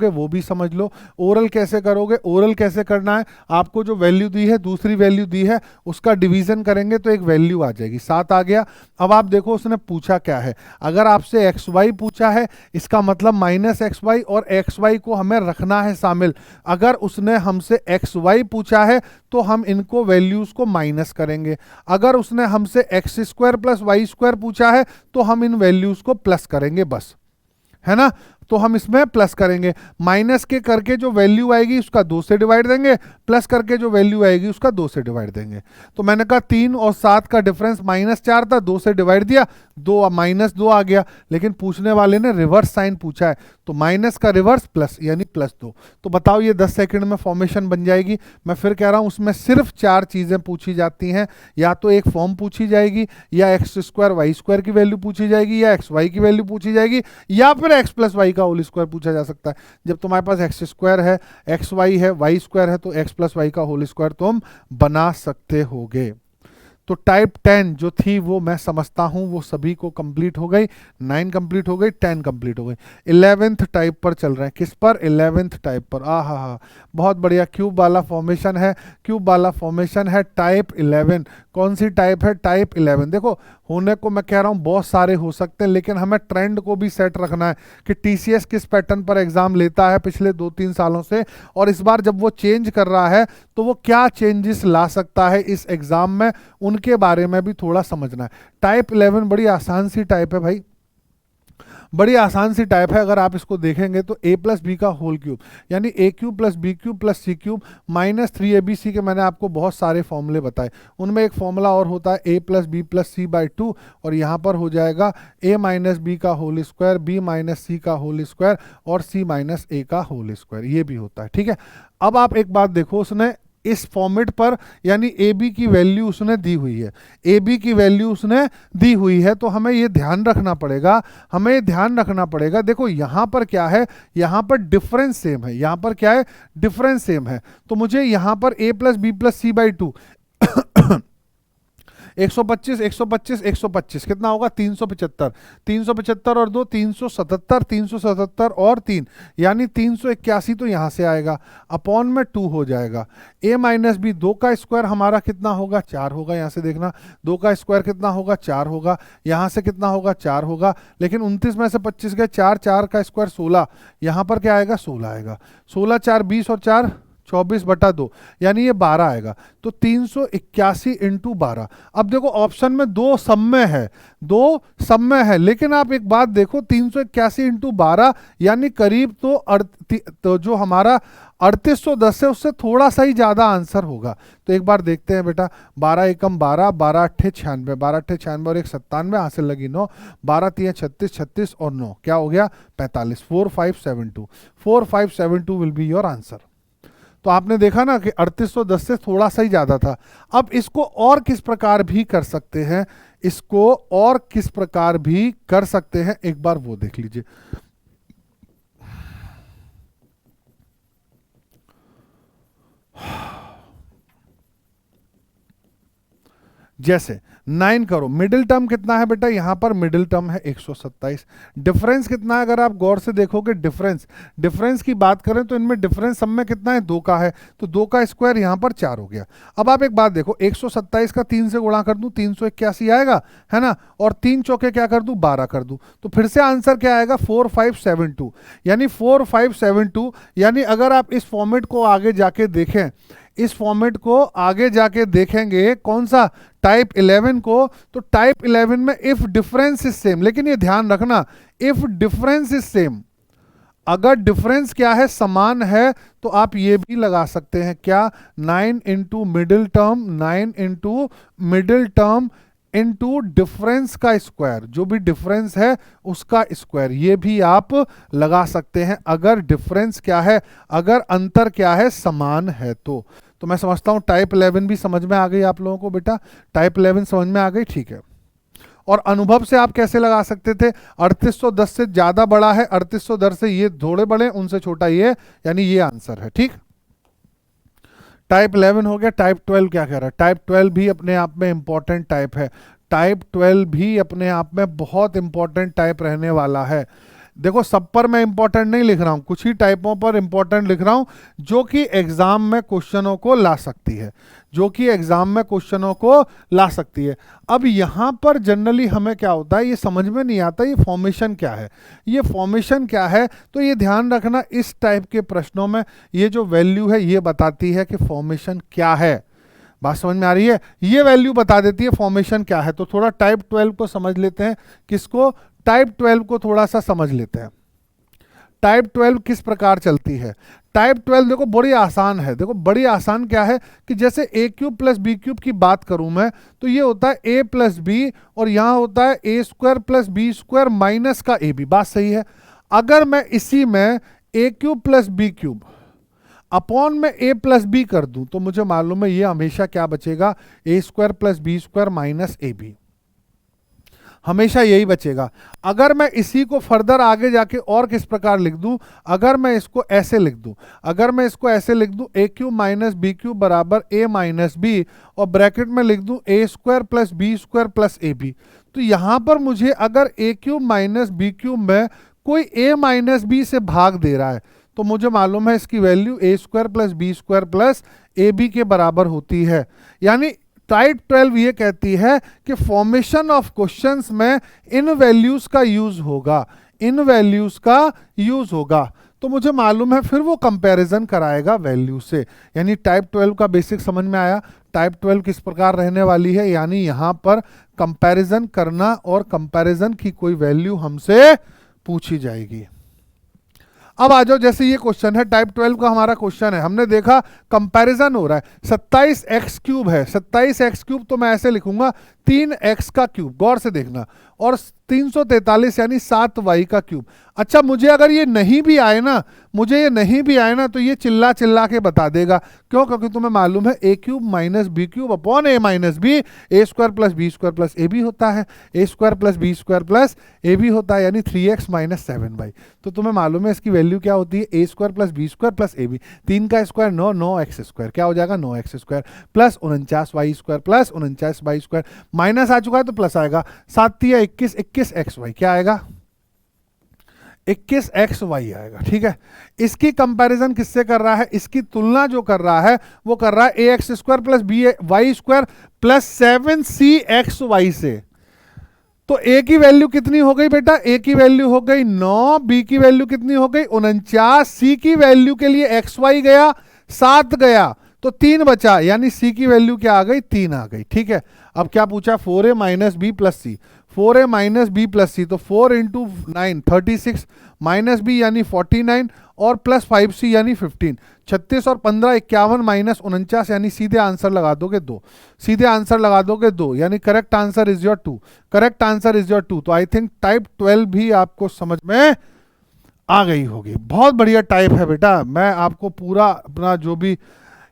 वो भी समझ लो। ओरल कैसे करोगे, ओरल कैसे करना है, आपको जो वैल्यू दी है, दूसरी वैल्यू दी है, उसका डिवीजन करेंगे तो एक वैल्यू आ जाएगी, 7 आ गया। अब आप देखो उसने पूछा क्या है, अगर आपसे एक्स वाई पूछा है, इसका मतलब माइनस एक्स वाई और एक्स वाई को हमें रखना है शामिल। अगर उसने हमसे एक्स वाई पूछा है तो हम इनको वैल्यूज को माइनस करेंगे। अगर उसने हमसे x square plus Y square पूछा है तो हम इन वैल्यूज को प्लस करेंगे, बस, है ना। तो हम इसमें प्लस करेंगे, माइनस के करके जो वैल्यू आएगी उसका 2 से डिवाइड देंगे, प्लस करके जो वैल्यू आएगी उसका 2 से डिवाइड देंगे। तो मैंने कहा 3 और 7 का डिफरेंस -4 था, 2 से डिवाइड दिया, -2 आ गया, लेकिन पूछने वाले ने रिवर्स साइन पूछा है, तो माइनस का रिवर्स प्लस, यानी +2। तो बताओ ये 10 सेकंड में फॉर्मेशन बन जाएगी। मैं फिर कह रहा हूं उसमें सिर्फ 4 चीजें पूछी जाती हैं, या तो एक फॉर्म पूछी जाएगी, या एक्स स्क्वायर वाई स्क्वायर की वैल्यू पूछी जाएगी, या एक्स वाई की वैल्यू पूछी जाएगी, या फिर एक्स प्लस वाई का होल स्क्वायर पूछा जा सकता है। जब तुम्हारे पास एक्स स्क्वायर है, एक्स वाई है, वाई स्क्वायर है, तो एक्स प्लस वाई का होल स्क्वायर तुम बना सकते होगे। तो टाइप 10 जो थी वो मैं समझता हूं वो सभी को कंप्लीट हो गई, 9 कंप्लीट हो गई, 10 कंप्लीट हो गई। 11th टाइप पर चल रहे हैं, किस पर? 11th टाइप पर। हा, बहुत बढ़िया, क्यूब वाला फॉर्मेशन है, क्यूब वाला फॉर्मेशन है टाइप 11। कौन सी टाइप है? टाइप 11। देखो होने को मैं कह रहा हूं बहुत सारे हो सकते हैं, लेकिन हमें ट्रेंड को भी सेट रखना है कि टीसीएस किस पैटर्न पर एग्जाम लेता है पिछले 2-3 सालों से, और इस बार जब वो चेंज कर रहा है तो वो क्या चेंजेस ला सकता है इस एग्जाम में, उनके बारे में भी थोड़ा समझना है। टाइप 11 बड़ी आसान सी टाइप है भाई, बड़ी आसान सी टाइप है। अगर आप इसको देखेंगे तो a प्लस बी का होल क्यूब, यानी a cube plus B cube plus C cube minus 3abc के मैंने आपको बहुत सारे फॉर्मूले बताए, उनमें एक फॉर्मूला और होता है a plus B plus c by 2, और यहाँ पर हो जाएगा a माइनस बी का whole square, b minus c का होल स्क्वायर और c माइनस a का होल स्क्वायर, ये भी होता है। ठीक है, अब आप एक बात देखो, उसने इस फॉर्मेट पर यानी ए बी की वैल्यू उसने दी हुई है, ए बी की वैल्यू उसने दी हुई है, तो हमें ये ध्यान रखना पड़ेगा, हमें ये ध्यान रखना पड़ेगा। देखो यहाँ पर क्या है, यहाँ पर डिफरेंस सेम है, यहाँ पर क्या है? डिफरेंस सेम है, तो मुझे यहाँ पर a plus B plus c by 2 125 125 125 कितना होगा? 375, 375 और 2 377, 377 और 3 यानी 381, तो यहां से आएगा, अपॉन में 2 हो जाएगा। a माइनस बी, 2 का स्क्वायर हमारा कितना होगा? 4 होगा, यहां से देखना 2 का स्क्वायर कितना होगा? 4 होगा, यहां से कितना होगा? 4 होगा, लेकिन 29 में से 25 गए, 4 4 का स्क्वायर 16, यहां पर क्या आएगा? 16 आएगा, 16 4 20 और 4 24/2 यानी ये 12 आएगा, तो 381 इंटू 12। अब देखो ऑप्शन में दो समय है, दो समय है, लेकिन आप एक बात देखो 381 इंटू 12 यानी करीब तो जो हमारा 3810 है उससे थोड़ा सा ही ज्यादा आंसर होगा। तो एक बार देखते हैं बेटा, 12 एकम 12, 12 अट्ठे 96, 12 अट्ठे 96 और 1 97, हासिल लगी 9, 12 3 36, 36 और 9 क्या हो गया? 45, 4572, 4572 विल बी योर आंसर। तो आपने देखा ना कि 3810 से थोड़ा सा ही ज्यादा था। अब इसको और किस प्रकार भी कर सकते हैं, इसको और किस प्रकार भी कर सकते हैं, एक बार वो देख लीजिए। जैसे 9 करो, मिडिल टर्म कितना है बेटा? यहां पर मिडिल टर्म है 127। डिफरेंस कितना है? अगर आप गौर से देखोगे डिफरेंस की बात करें तो इनमें डिफरेंस सब में कितना है? 2 का है, तो 2 का स्क्वायर यहां पर 4 हो गया। अब आप एक बात देखो, 127 का 3 से गुणा कर दूं 381 आएगा, है ना, और 3 चौके क्या कर दूं? 12 कर दूं, तो फिर से आंसर क्या आएगा? 4572, यानी 4572। यानी अगर आप इस फॉर्मेट को आगे जाके देखें, इस फॉर्मेट को आगे जाके देखेंगे, कौन सा? टाइप 11 को, तो टाइप 11 में इफ डिफरेंस इज सेम, लेकिन ये ध्यान रखना इफ डिफरेंस इज सेम, अगर डिफरेंस क्या है? समान है, तो आप ये भी लगा सकते हैं क्या? 9 into middle term, 9 into middle term into difference का स्क्वायर, जो भी डिफरेंस है उसका स्क्वायर, ये भी आप लगा सकते हैं अगर डिफरेंस क्या है, अगर अंतर क्या है? समान है। तो मैं समझता हूं टाइप 11 भी समझ में आ गई आप लोगों को बेटा, टाइप 11 समझ में आ गई, ठीक है। और अनुभव से आप कैसे लगा सकते थे? 3810 से ज्यादा बड़ा है, 3810 से ये थोड़े बड़े, उनसे छोटा ये, यानी ये आंसर है। ठीक, टाइप 11 हो गया। टाइप 12 क्या कह रहा है? टाइप 12 भी अपने आप में इंपॉर्टेंट टाइप है, टाइप 12 भी अपने आप में बहुत इंपॉर्टेंट टाइप रहने वाला है। देखो सब पर मैं इंपॉर्टेंट नहीं लिख रहा हूं, कुछ ही टाइपों पर इंपॉर्टेंट लिख रहा हूं जो कि एग्जाम में क्वेश्चनों को ला सकती है, जो कि एग्जाम में क्वेश्चनों को ला सकती है। अब यहां पर जनरली हमें क्या होता है, ये समझ में नहीं आता ये फॉर्मेशन क्या है, ये फॉर्मेशन क्या है। तो ये ध्यान रखना, इस टाइप के प्रश्नों में ये जो वैल्यू है ये बताती है कि फॉर्मेशन क्या है। बात समझ में आ रही है? ये वैल्यू बता देती है फॉर्मेशन क्या है। तो थोड़ा टाइप 12 को समझ लेते हैं। किसको? टाइप 12 को थोड़ा सा समझ लेते हैं। टाइप 12 किस प्रकार चलती है? टाइप 12 देखो बड़ी आसान है। देखो बड़ी आसान क्या है कि जैसे ए क्यूब प्लस बी क्यूब की बात करूं मैं, तो ये होता है ए प्लस बी, और यहां होता है a square plus B square minus का ए बी। बात सही है। अगर मैं इसी में a cube plus B cube upon में ए प्लस बी कर दूं, तो मुझे मालूम है ये हमेशा क्या बचेगा? A square plus B square minus a b. हमेशा यही बचेगा। अगर मैं इसी को फर्दर आगे जाके और किस प्रकार लिख दूं, अगर मैं इसको ऐसे लिख दूं, अगर मैं इसको ऐसे लिख दूं a cube minus b cube बराबर ए माइनस बी, और ब्रैकेट में लिख दूं a square plus B square plus a b, तो यहां पर मुझे अगर a cube minus b cube में कोई ए माइनस बी से भाग दे रहा है तो मुझे मालूम है इसकी value a square plus B square plus a b के बराबर होती है। यानी टाइप 12 ये कहती है कि फॉर्मेशन ऑफ क्वेश्चंस में इन वैल्यूज का यूज होगा, इन वैल्यूज का यूज होगा, तो मुझे मालूम है फिर वो कंपैरिजन कराएगा वैल्यू से। यानी टाइप 12 का बेसिक समझ में आया। टाइप 12 किस प्रकार रहने वाली है, यानी यहां पर कंपैरिजन करना और कंपैरिजन की कोई वैल्यू हमसे पूछी जाएगी। अब आ जाओ, जैसे ये क्वेश्चन है टाइप 12 का हमारा क्वेश्चन है, हमने देखा कंपैरिजन हो रहा है। 27x क्यूब है, 27x क्यूब तो मैं ऐसे लिखूंगा 3x का क्यूब, गौर से देखना, और 343 यानी 7y का क्यूब। अच्छा, मुझे अगर ये नहीं भी आए ना, मुझे ये नहीं भी आए ना, तो ये चिल्ला चिल्ला के बता देगा। क्यों? क्योंकि तुम्हें मालूम है a cube minus b cube upon a minus b a square plus B square plus a b होता है, a square plus B square plus a b होता है, यानी 3x माइनस 7y। तो तुम्हें मालूम है इसकी वैल्यू क्या होती है, a square plus B square plus a b, 3 का स्क्वायर 9, 9x स्क्वायर, क्या हो जाएगा 9x square plus 49y square plus 49y square, minus आ चुका है तो प्लस आएगा, 7 या 21, 21xy, क्या आएगा 21xy आएगा। ठीक है, इसकी कंपैरिजन किससे कर रहा है, इसकी तुलना जो कर रहा है वो कर रहा है a x square plus b y square plus 7cxy से। तो ए की वैल्यू कितनी हो गई बेटा, ए की वैल्यू हो गई 9, बी की वैल्यू कितनी हो गई 49, सी की वैल्यू के लिए xy गया 7 गया तो 3 बचा, यानी सी की वैल्यू क्या आ गई 3 आ गई। ठीक है, अब क्या पूछा 4a माइनस बी प्लस सी, 4a माइनस बी प्लस सी, तो 4 इंटू 9 36 माइनस बी यानी 49 और प्लस 5c यानी 15, 36 और 15 51 माइनस 49 यानी सीधे आंसर लगा दोगे 2, सीधे आंसर लगा दोगे 2, यानी correct answer is your 2, correct answer is your 2। तो आई थिंक टाइप 12 भी आपको समझ में आ गई होगी। बहुत बढ़िया टाइप है बेटा, मैं आपको पूरा अपना जो भी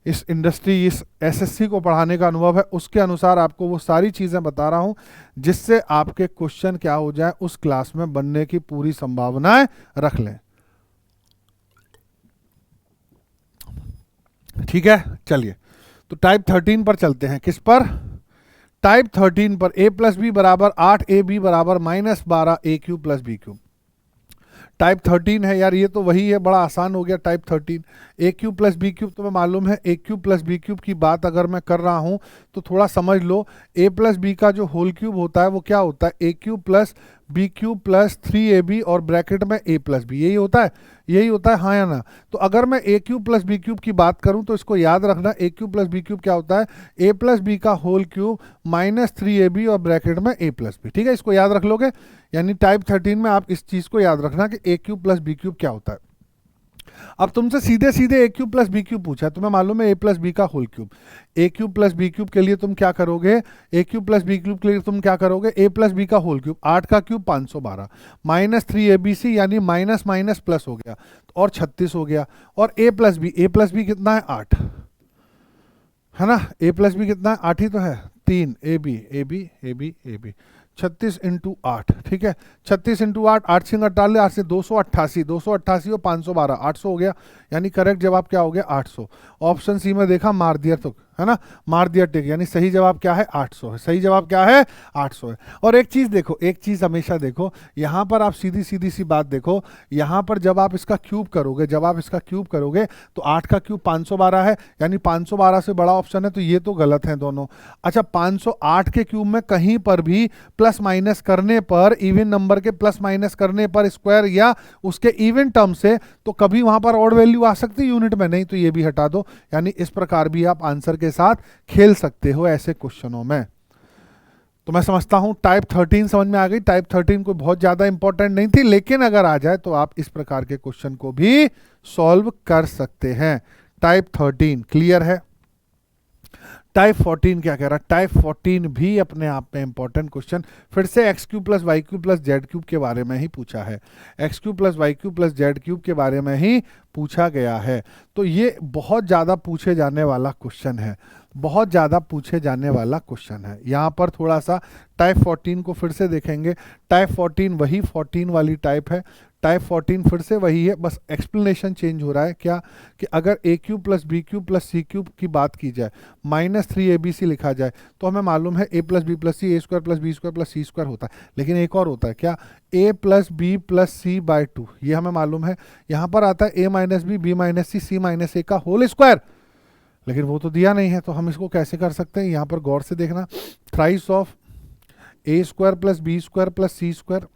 इस इंडस्ट्री, इस एसएससी को पढ़ाने का अनुभव है उसके अनुसार आपको वो सारी चीज़ें बता रहा हूं जिससे आपके क्वेश्चन क्या हो जाए उस क्लास में बनने की पूरी संभावनाएं रख लें। ठीक है, चलिए तो टाइप 13 पर चलते हैं। किस पर? टाइप 13 पर। a प्लस बी बराबर 8 ए बी बराबर minus 12 a cube plus B cube. Type 13 है यार, ये तो वही है, बड़ा आसान हो गया। टाइप 13 ए क्यूब प्लस बी क्यूब, तुम्हें मालूम है a cube plus B cube की बात अगर मैं कर रहा हूं तो थोड़ा समझ लो। ए प्लस बी का जो होल क्यूब होता है वो क्या होता है, a cube plus B cube plus 3ab और ब्रैकेट में a प्लस बी, यही होता है, यही होता है, हाँ या ना। तो अगर मैं ए क्यूब प्लस बी क्यूब की बात करूं तो इसको याद रखना, ए क्यूब प्लस बी क्यूब क्या होता है, ए प्लस बी का होल क्यूब माइनस 3ab और ब्रैकेट में a प्लस बी। ठीक है, इसको याद रख लोगे, यानी टाइप 13 में आप इस चीज को याद रखना कि a cube plus B cube क्या होता है। अब तुमसे सीधे सीधे ए क्यूब प्लस बी क्यूब पूछा, तुम्हें मालूम है ए प्लस बी का होल क्यूब, ए क्यूब प्लस बी क्यूब के लिए तुम क्या करोगे, ए क्यूब प्लस बी क्यूब के लिए तुम क्या करोगे, ए प्लस बी का होल क्यूब 8 का क्यूब 512 माइनस 3abc यानी माइनस माइनस प्लस हो गया और 36 हो गया, और ए प्लस बी कितना है 8 है ना, ए प्लस बी कितना है 8 ही तो है, 3 ab 36 इंटू 8। ठीक है, 36 इंटू 8, 8 सिंग 48, 8 से 288, 288 और 512 800 हो गया, यानी करेक्ट जवाब क्या हो गया 800। ऑप्शन सी में देखा, मार दिया तो है ना, मार दिया टिक, यानी सही जवाब क्या है 800 है, सही जवाब क्या है 800 है। और एक चीज देखो, एक चीज हमेशा देखो, यहां पर आप सीधी सीधी सी बात देखो, यहां पर जब आप इसका क्यूब करोगे, जब आप इसका क्यूब करोगे तो 8 का क्यूब 512 है, यानी 512 से बड़ा ऑप्शन है, तो ये तो गलत है दोनों। अच्छा, 508 के क्यूब में कहीं पर भी प्लस माइनस करने पर, इवन नंबर के प्लस माइनस करने पर स्क्वायर या उसके इवन टर्म से, तो कभी वहां पर ऑड वैल्यू आ सकती है यूनिट में, नहीं तो ये भी हटा दो। यानी इस प्रकार भी आप आंसर के साथ खेल सकते हो ऐसे क्वेश्चनों में। तो मैं समझता हूं टाइप 13 समझ में आ गई। टाइप 13 कोई बहुत ज्यादा इंपॉर्टेंट नहीं थी, लेकिन अगर आ जाए तो आप इस प्रकार के क्वेश्चन को भी सॉल्व कर सकते हैं। टाइप 13 क्लियर है। टाइप 14 क्या कह रहा है? टाइप 14 भी अपने आप में इंपॉर्टेंट क्वेश्चन, फिर से x cube plus Y cube plus Z cube के बारे में ही पूछा है, x cube plus Y cube plus Z cube के बारे में ही पूछा गया है। तो ये बहुत ज़्यादा पूछे जाने वाला क्वेश्चन है, बहुत ज़्यादा पूछे जाने वाला क्वेश्चन है। यहाँ पर थोड़ा सा टाइप 14 को फिर से देखेंगे। टाइप 14 वही 14 वाली टाइप है, टाइप 14 फिर से वही है, बस एक्सप्लेनेशन चेंज हो रहा है। क्या कि अगर a cube plus B cube plus C cube की बात की जाए, -3abc लिखा जाए, तो हमें मालूम है a plus B plus c, a square plus B square plus C square होता है। लेकिन एक और होता है क्या, a plus B plus c by 2, ये हमें मालूम है। यहाँ पर आता है a minus b, b minus c, c minus a का होल स्क्वायर, लेकिन वो तो दिया नहीं है, तो हम इसको कैसे कर सकते हैं? यहाँ पर गौर से देखना, thrice of a square plus B square plus C square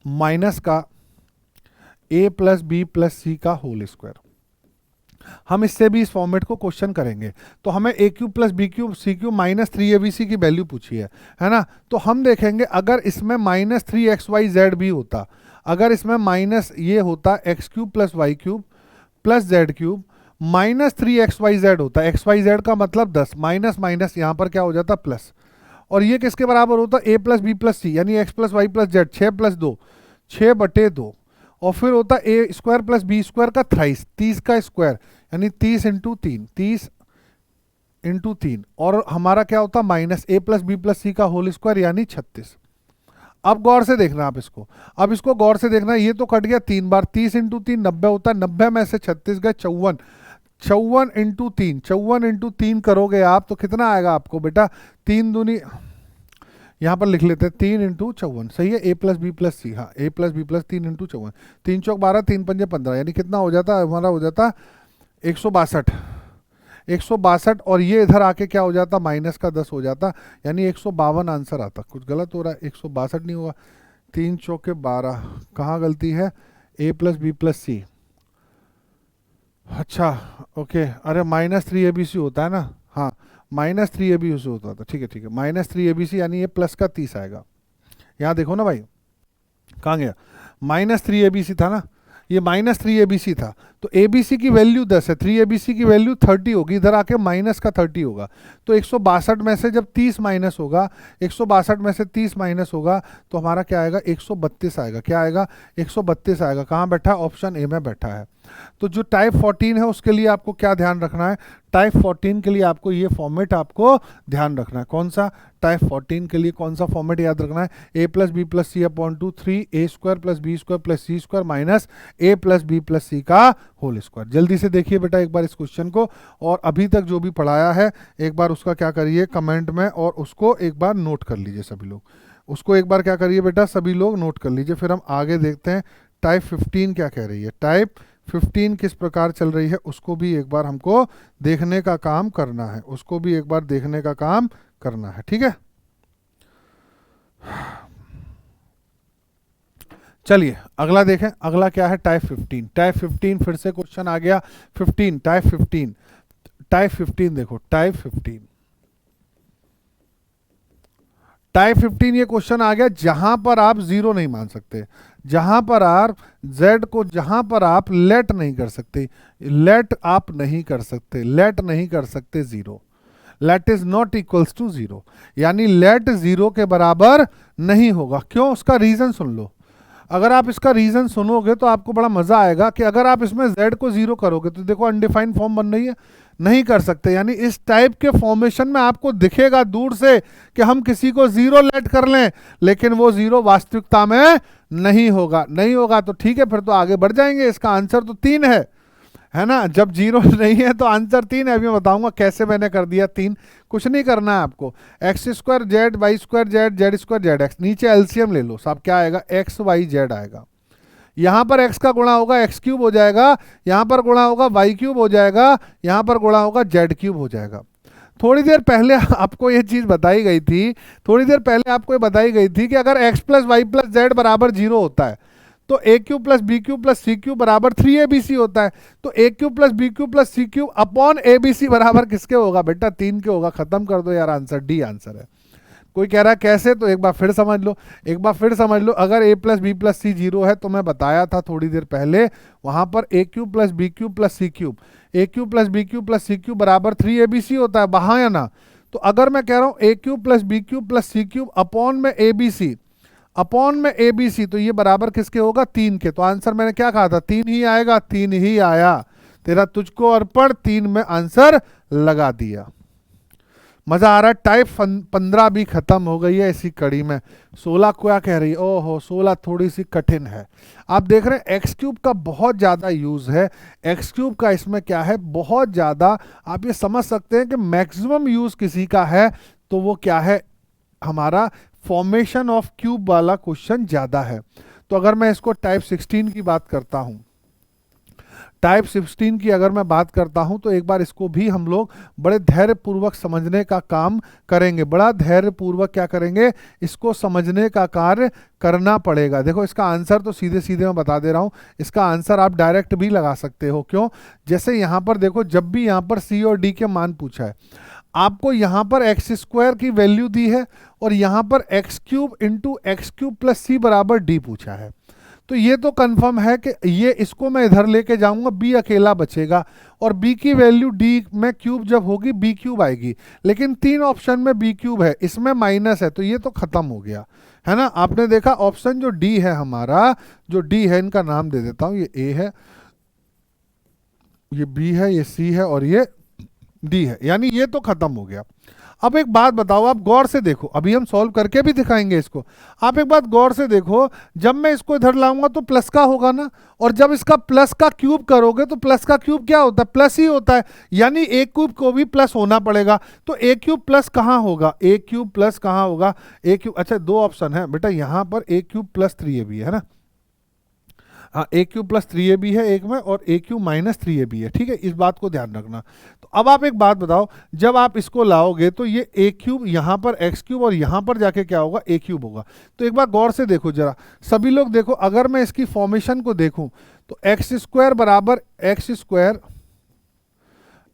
minus का a plus B plus c का होल स्क्वायर। हम इससे भी इस फॉर्मेट को क्वेश्चन करेंगे। तो हमें a cube plus B cube c cube -3abc की वैल्यू पूछी है ना? तो हम देखेंगे अगर इसमें -3xyz भी होता, अगर इसमें माइनस ये होता x cube plus Y cube plus Z cube -3xyz होता, xyz का मतलब 10, माइनस माइनस यहाँ पर क्या हो जाता प्लस, और ये किसके बराबर होता? a plus B plus c, यानी x plus Y plus z, 6 plus 2, 6/2, और फिर होता a square plus B square का थ्राइस, 30 का स्क्वायर, यानी 30 इंटू 3, 30 इंटू 3, और हमारा क्या होता? माइनस ए प्लस बी प्लस सी का होल स्क्वायर, यानी 36। अब गौर से देखना आप इसको, अब इसको गौर से देखना, ये तो कट गया 3 बार, 30 इंटू 3 90 होता है, 90 में से 36 गए 54, 54 इंटू 3, 54 इंटू 3 करोगे आप तो कितना आएगा आपको बेटा? 3 दूनी, यहाँ पर लिख लेते हैं 3 इंटू 54, सही है, a प्लस बी प्लस सी, हाँ a प्लस बी प्लस 3 इंटू 54, 3 चौक 12, 3 पंजे 15, यानी कितना हो जाता? हमारा हो जाता 162, 162, और ये इधर आके क्या हो जाता? माइनस का 10 हो जाता, यानी 152 आंसर आता। कुछ गलत हो रहा है, 162 नहीं हुआ, 3 चौके 12, कहाँ गलती है? a प्लस बी प्लस सी, अच्छा ओके, अरे -3abc होता है ना, हाँ -3abc होता था, ठीक है ठीक है, -3abc यानी ये प्लस का 30 आएगा। यहाँ देखो ना भाई, कहाँ गया? -3abc था ना, ये -3abc था, तो abc की वैल्यू 10 है, 3abc की वैल्यू 30 होगी, इधर आके माइनस का 30 होगा, तो 162 में से जब 30 माइनस होगा, 162 में से 30 माइनस होगा, तो हमारा क्या आएगा? 132 आएगा। क्या आएगा? 132 आएगा। कहाँ बैठा? ऑप्शन ए में बैठा है। तो जो टाइप 14 है उसके लिए आपको क्या ध्यान रखना है? टाइप 14 के लिए आपको ये फॉर्मेट आपको ध्यान रखना है। कौन सा? टाइप 14 के लिए कौन सा फॉर्मेट याद रखना है? a plus B plus c upon 2 3 a square plus B square plus C square minus a plus B plus c का होल स्क्वायर। जल्दी से देखिए बेटा एक बार इस क्वेश्चन को, और अभी तक जो भी पढ़ाया है एक बार उसका क्या करिए कमेंट में, और उसको एक बार नोट कर लीजिए सभी लोग, उसको एक बार क्या करिए बेटा सभी लोग नोट कर लीजिए। फिर हम आगे देखते हैं टाइप 15 क्या कह रही है। टाइप 15 किस प्रकार चल रही है उसको भी एक बार हमको देखने का काम करना है, उसको भी एक बार देखने का काम करना है, ठीक है। चलिए अगला देखें, अगला क्या है? टाइप 15। टाइप 15 फिर से क्वेश्चन आ गया 15, टाइप 15, टाइप 15 देखो, टाइप 15, टाइप 15 ये क्वेश्चन आ गया जहां पर आप जीरो नहीं मान सकते, जहां पर आप z को, जहां पर आप लेट नहीं कर सकते, लेट आप नहीं कर सकते, लेट नहीं कर सकते zero, let is not equals to zero, यानी लेट जीरो के बराबर नहीं होगा। क्यों? उसका रीजन सुन लो। अगर आप इसका रीजन सुनोगे तो आपको बड़ा मजा आएगा कि अगर आप इसमें z को जीरो करोगे तो देखो अनडिफाइंड फॉर्म बन रही है, नहीं कर सकते, यानी इस टाइप के फॉर्मेशन में आपको दिखेगा दूर से कि हम किसी को जीरो लेट कर लें, लेकिन वो जीरो वास्तविकता में नहीं होगा, नहीं होगा तो ठीक है, फिर तो आगे बढ़ जाएंगे। इसका आंसर तो 3 है ना, जब जीरो नहीं है तो आंसर 3 है। अभी मैं बताऊंगा कैसे मैंने कर दिया 3। कुछ नहीं करना है आपको, x square z y square z z square z x, नीचे एलसीएम ले लो, सब क्या आएगा? एक्स वाई जेड आएगा। यहाँ पर x का गुणा होगा x क्यूब हो जाएगा, यहाँ पर गुणा होगा y क्यूब हो जाएगा, यहाँ पर गुणा होगा z क्यूब हो जाएगा। थोड़ी देर पहले आपको ये चीज़ बताई गई थी, थोड़ी देर पहले आपको ये बताई गई थी कि अगर x plus Y plus Z बराबर 0 होता है तो a cube plus B cube plus C cube बराबर 3abc होता है, तो a cube plus B cube plus C cube upon abc बराबर किसके होगा बेटा? 3 के होगा। खत्म कर दो यार, आंसर डी आंसर है। कोई कह रहा है कैसे, तो एक बार फिर समझ लो, एक बार फिर समझ लो। अगर a plus B plus c 0 है तो मैं बताया था थोड़ी देर पहले, वहां पर a cube plus B cube plus C cube, a cube plus B cube plus C cube बराबर 3abc होता है, वहां या ना। तो अगर मैं कह रहा हूं a cube plus B cube plus C cube upon में abc, अपॉन में abc, तो ये बराबर किसके होगा, 3 के। तो आंसर मैंने क्या कहा था, 3 ही आएगा, 3 ही आया। तेरा तुझको अर्पण, 3 में आंसर लगा दिया। मजा आ रहा है। टाइप 15 भी खत्म हो गई है इसी कड़ी में। 16 क्या कह रही है, ओहो 16 थोड़ी सी कठिन है। आप देख रहे हैं एक्स क्यूब का बहुत ज्यादा यूज है, एक्स क्यूब का इसमें क्या है, बहुत ज्यादा। आप ये समझ सकते हैं कि मैक्सिमम यूज किसी का है तो वो क्या है, हमारा फॉर्मेशन ऑफ क्यूब वाला क्वेश्चन ज्यादा है। तो अगर मैं इसको टाइप 16 की बात करता हूं, टाइप 16 की अगर मैं बात करता हूं, तो एक बार इसको भी हम लोग बड़े धैर्यपूर्वक समझने का काम करेंगे। बड़ा धैर्यपूर्वक क्या करेंगे, इसको समझने का कार्य करना पड़ेगा। देखो इसका आंसर तो सीधे सीधे मैं बता दे रहा हूं, इसका आंसर आप डायरेक्ट भी लगा सकते हो। क्यों, जैसे यहां पर देखो, जब भी यहां पर सी और डी के मान पूछा है, आपको यहां पर एक्स स्क्वायर की वैल्यू दी है और यहां पर x cube into x cube plus c बराबर डी पूछा है। तो ये तो कंफर्म है कि ये, इसको मैं इधर लेके जाऊंगा, बी अकेला बचेगा और बी की वैल्यू डी में क्यूब जब होगी बी क्यूब आएगी। लेकिन 3 ऑप्शन में बी क्यूब है, इसमें माइनस है, तो ये तो खत्म हो गया है ना। आपने देखा ऑप्शन जो डी है हमारा, जो डी है, इनका नाम दे देता हूं, ये ए है, ये बी है, ये सी है और ये डी है, यानी ये तो खत्म हो गया। अब एक बात बताओ, आप गौर से देखो, अभी हम सॉल्व करके भी दिखाएंगे इसको। आप एक बात गौर से देखो, जब मैं इसको इधर लाऊंगा तो प्लस का होगा ना, और जब इसका प्लस का क्यूब करोगे तो प्लस का क्यूब क्या होता है, प्लस ही होता है, यानी ए क्यूब को भी प्लस होना पड़ेगा। तो ए क्यूब प्लस कहाँ होगा, ए क्यूब प्लस कहाँ होगा, ए क्यूब, अच्छा 2 ऑप्शन है बेटा, यहां पर ए क्यूब प्लस 3ab है ना, हाँ ए क्यूब प्लस 3ab है एक में, और ए क्यूब माइनस 3ab है, ठीक है, इस बात को ध्यान रखना। तो अब आप एक बात बताओ, जब आप इसको लाओगे तो ये ए क्यूब यहां पर एक्स क्यूब और यहां पर जाके क्या होगा, ए क्यूब होगा। तो एक बार गौर से देखो जरा, सभी लोग देखो, अगर मैं इसकी फॉर्मेशन को देखूं तो एक्स स्क्वायर बराबर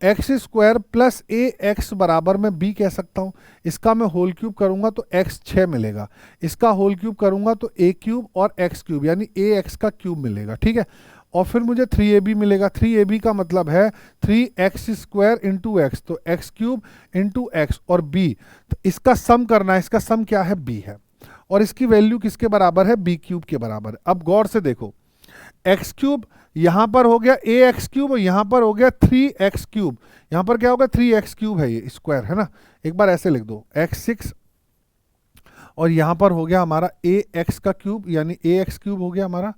एक्स स्क्वायर प्लस ए एक्स बराबर में बी कह सकता हूं। इसका मैं होल क्यूब करूंगा तो एक्स 6 मिलेगा, इसका होल क्यूब करूंगा तो ए क्यूब और एक्स क्यूब यानी ए एक्स का क्यूब मिलेगा, ठीक है। और फिर मुझे 3ab मिलेगा, 3ab का मतलब है 3x स्क्वायर इंटू एक्स, तो एक्स क्यूब इंटू एक्स और b, तो इसका सम करना है, इसका सम क्या है, b है, और इसकी वैल्यू किसके बराबर है, b क्यूब के बराबर है। अब गौर से देखो, एक्स क्यूब यहां पर हो गया ए एक्स क्यूब और यहां पर हो गया 3x क्यूब, यहां पर क्या होगा 3x क्यूब है, ये स्क्वायर है ना, एक बार ऐसे लिख दो x6, और यहां पर हो गया हमारा ए एक्स का क्यूब, यानी ए एक्स क्यूब हो गया हमारा,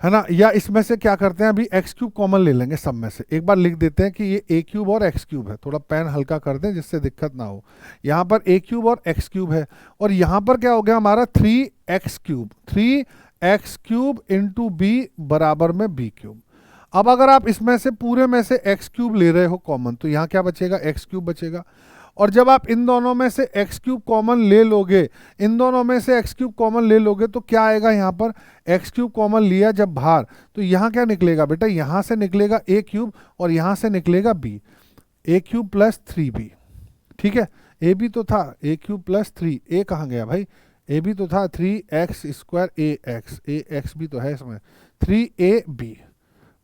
है ना। या इसमें से क्या करते हैं, अभी एक्स क्यूब कॉमन ले लेंगे सब में से, एक बार लिख देते हैं कि ये ए क्यूब और एक्स क्यूब है, थोड़ा पेन हल्का कर दें जिससे दिक्कत ना हो। यहाँ पर ए क्यूब और एक्स क्यूब है, और यहाँ पर क्या हो गया हमारा 3x cube, 3x cube into B बराबर में बी क्यूब। अब अगर आप इसमें से पूरे में से एक्स क्यूब ले रहे हो कॉमन, तो यहाँ क्या बचेगा, एक्स क्यूब बचेगा। और जब आप इन दोनों में से एक्स क्यूब कॉमन ले लोगे, इन दोनों में से एक्स क्यूब कॉमन ले लोगे, तो क्या आएगा, यहाँ पर एक्स क्यूब कॉमन लिया जब बाहर, तो यहाँ क्या निकलेगा बेटा, यहाँ से निकलेगा ए क्यूब और यहाँ से निकलेगा बी, ए क्यूब प्लस 3b, ठीक है। ए बी तो था ए क्यूब प्लस 3, ए कहाँ गया भाई, ए बी तो था 3x स्क्वायर ए एक्स भी तो है इसमें, 3ab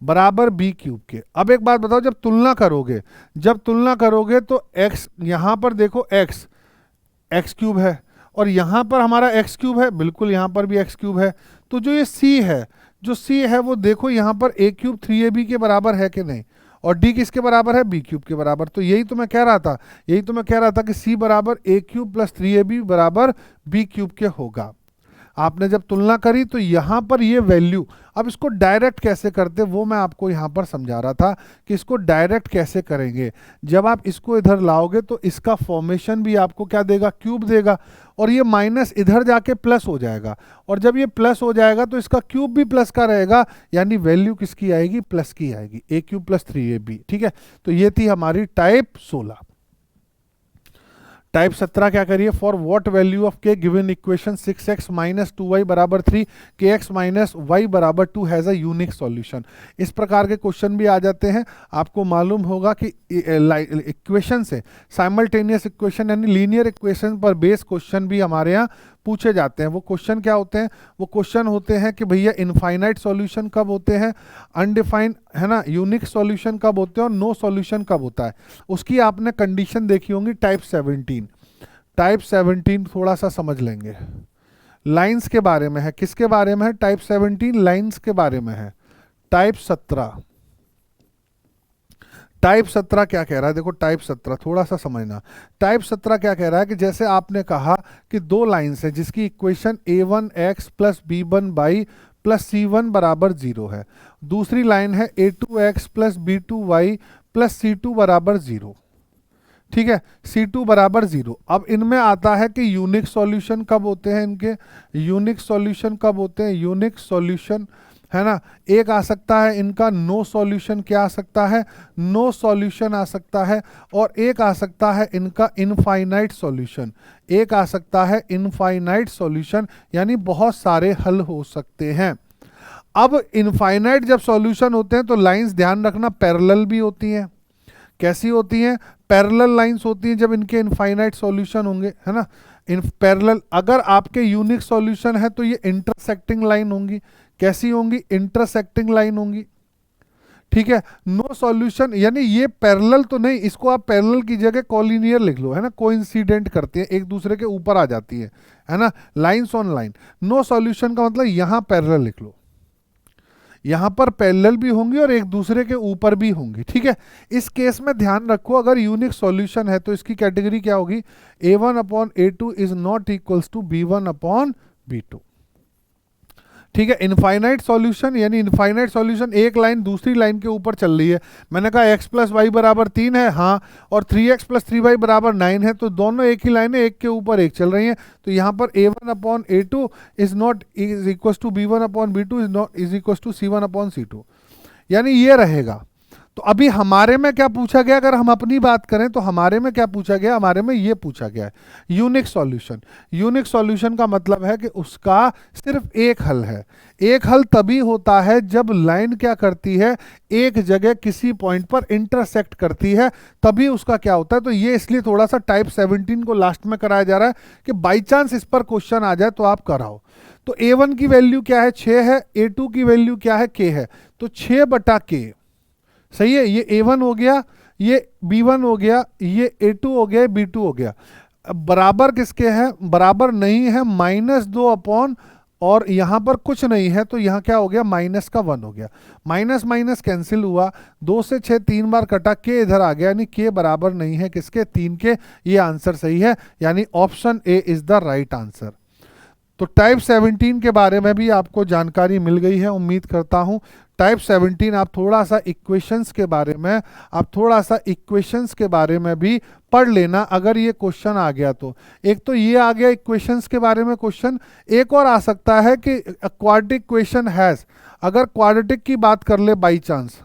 बराबर बी क्यूब के। अब एक बात बताओ, जब तुलना करोगे तो x, यहां पर देखो x क्यूब है और यहां पर हमारा x क्यूब है, बिल्कुल यहां पर भी x क्यूब है। तो जो ये c है वो देखो यहां पर a क्यूब 3ab के बराबर है कि नहीं, और d किसके बराबर है, b क्यूब के बराबर। तो यही तो मैं कह रहा था कि c बराबर a क्यूब प्लस 3ab बराबर b क्यूब के होगा। आपने जब तुलना करी तो यहां पर ये वैल्यू, अब इसको डायरेक्ट कैसे करते वो मैं आपको यहां पर समझा रहा था कि इसको डायरेक्ट कैसे करेंगे। जब आप इसको इधर लाओगे तो इसका फॉर्मेशन भी आपको क्या देगा, क्यूब देगा, और ये माइनस इधर जाके प्लस हो जाएगा, और जब ये प्लस हो जाएगा तो इसका क्यूब भी प्लस का रहेगा, यानी वैल्यू किसकी आएगी, प्लस की आएगी, ए क्यूब प्लस 3ab, ठीक है। तो ये थी हमारी टाइप 16। टाइप 17 क्या करिए, फॉर व्हाट वैल्यू ऑफ के given equation 6x minus 2y बराबर 3 kx माइनस y बराबर 2 हैज़ अ यूनिक सॉल्यूशन। इस प्रकार के क्वेश्चन भी आ जाते हैं। आपको मालूम होगा कि इक्वेशन से साइमल्टेनियस इक्वेशन यानी लीनियर इक्वेशन पर बेस क्वेश्चन भी हमारे यहाँ पूछे जाते हैं। वो क्वेश्चन क्या होते हैं, वो क्वेश्चन होते हैं कि भैया इनफाइनाइट सॉल्यूशन कब होते हैं, अनडिफाइंड है ना, यूनिक सॉल्यूशन कब होते हैं और नो सॉल्यूशन कब होता है। उसकी आपने कंडीशन देखी होंगी टाइप 17। टाइप 17 थोड़ा सा समझ लेंगे, लाइंस के बारे में है। किसके बारे में है? टाइप 17 लाइंस के बारे में है। टाइप 17, टाइप 17 क्या कह रहा है, देखो टाइप 17 थोड़ा सा समझना। टाइप 17 क्या कह रहा है कि जैसे आपने कहा कि दो लाइंस है जिसकी equation a1x plus b1y plus c1 बराबर 0 है, दूसरी लाइन है a2x plus b2y plus c2 बराबर 0। ठीक है, C2 बराबर 0। अब इनमें आता है कि यूनिक सॉल्यूशन कब होते हैं इनके, यूनिक सॉल्यूशन कब होते हैं, यूनिक सॉल्यूशन है ना। एक आ सकता है इनका नो सॉल्यूशन, क्या आ सकता है, नो सॉल्यूशन आ सकता है। और एक आ सकता है इनका इनफाइनाइट सॉल्यूशन, एक आ सकता है इनफाइनाइट सॉल्यूशन, यानी बहुत सारे हल हो सकते हैं। अब इनफाइनाइट जब सॉल्यूशन होते हैं तो लाइंस ध्यान रखना पैरेलल भी होती हैं। कैसी होती हैं? पैरेलल लाइंस होती हैं जब इनके इनफाइनाइट सॉल्यूशन होंगे, है ना। इन पैरेलल, अगर आपके यूनिक सॉल्यूशन है तो ये इंटरसेक्टिंग लाइन होंगी। कैसी होंगी? इंटरसेक्टिंग लाइन होंगी। ठीक है, नो सॉल्यूशन यानी ये पैरेलल तो नहीं, इसको आप पैरेलल की जगह कॉलिनियर लिख लो, है ना, कोइंसिडेंट करती है, एक दूसरे के ऊपर आ जाती है ना, lines on line. No solution का मतलब यहां पैरेलल लिख लो, यहां पर पैरेलल भी होंगी और एक दूसरे के ऊपर भी होंगी। ठीक है, इस केस में ध्यान रखो अगर यूनिक सॉल्यूशन है तो इसकी कैटेगरी क्या होगी, a1/a2 is not equals to b1/b2। ठीक है, इनफाइनाइट सॉल्यूशन यानी इनफाइनाइट सॉल्यूशन एक लाइन दूसरी लाइन के ऊपर चल रही है। मैंने कहा x प्लस वाई बराबर 3 है, हाँ, और 3x प्लस 3y बराबर 9 है, तो दोनों एक ही लाइन है, एक के ऊपर एक चल रही हैं। तो यहाँ पर a1/a2 is not is equal to b1/b2 is not is equal to c1/c2, यानी ये रहेगा। तो अभी हमारे में क्या पूछा गया, अगर हम अपनी बात करें तो हमारे में क्या पूछा गया, हमारे में ये पूछा गया है यूनिक सॉल्यूशन। यूनिक सॉल्यूशन का मतलब है कि उसका सिर्फ एक हल है। एक हल तभी होता है जब लाइन क्या करती है, एक जगह किसी पॉइंट पर इंटरसेक्ट करती है, तभी उसका क्या होता है। तो ये इसलिए थोड़ा सा टाइप 17 को लास्ट में कराया जा रहा है कि बाई चांस इस पर क्वेश्चन आ जाए तो आप कराओ। तो a1 की वैल्यू क्या है, 6 है, a2 की वैल्यू क्या है, k है, तो 6/k सही है। ये a1 हो गया, ये b1 हो गया, ये a2 हो गया, b2 हो गया। बराबर किसके हैं, बराबर नहीं है -2 अपॉन, और यहां पर कुछ नहीं है तो यहां क्या हो गया, माइनस का 1 हो गया। माइनस माइनस कैंसिल हुआ, 2 से 6 3 बार कटा, के इधर आ गया, यानी के बराबर नहीं है किसके, 3 के। ये आंसर सही है, यानी option A is the right answer. तो टाइप 17 के बारे में भी आपको जानकारी मिल गई है उम्मीद करता हूं। टाइप 17 आप थोड़ा सा इक्वेशंस के बारे में, आप थोड़ा सा इक्वेशंस के बारे में भी पढ़ लेना अगर ये क्वेश्चन आ गया तो। एक तो ये आ गया इक्वेशंस के बारे में क्वेश्चन, एक और आ सकता है कि क्वाड्रेटिक इक्वेशन हैज, अगर क्वाड्रेटिक की बात कर ले बाई चांस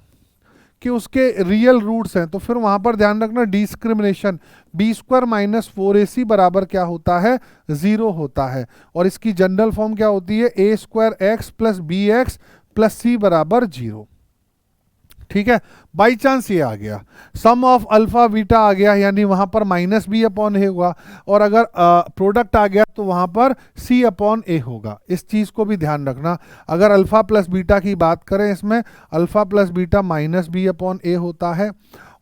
कि उसके रियल रूट्स हैं, तो फिर वहां पर ध्यान रखना डिस्क्रिमिनेशन, b² - 4ac बराबर क्या होता है, 0 होता है। और इसकी जनरल फॉर्म क्या होती है, a² x plus bx plus c बराबर 0। ठीक है, बाई चांस ये आ गया, सम ऑफ अल्फा बीटा आ गया, यानी वहां पर -b/a होगा, और अगर प्रोडक्ट आ गया तो वहां पर c/a होगा। इस चीज को भी ध्यान रखना, अगर अल्फा प्लस बीटा की बात करें इसमें अल्फा प्लस बीटा -b/a होता है,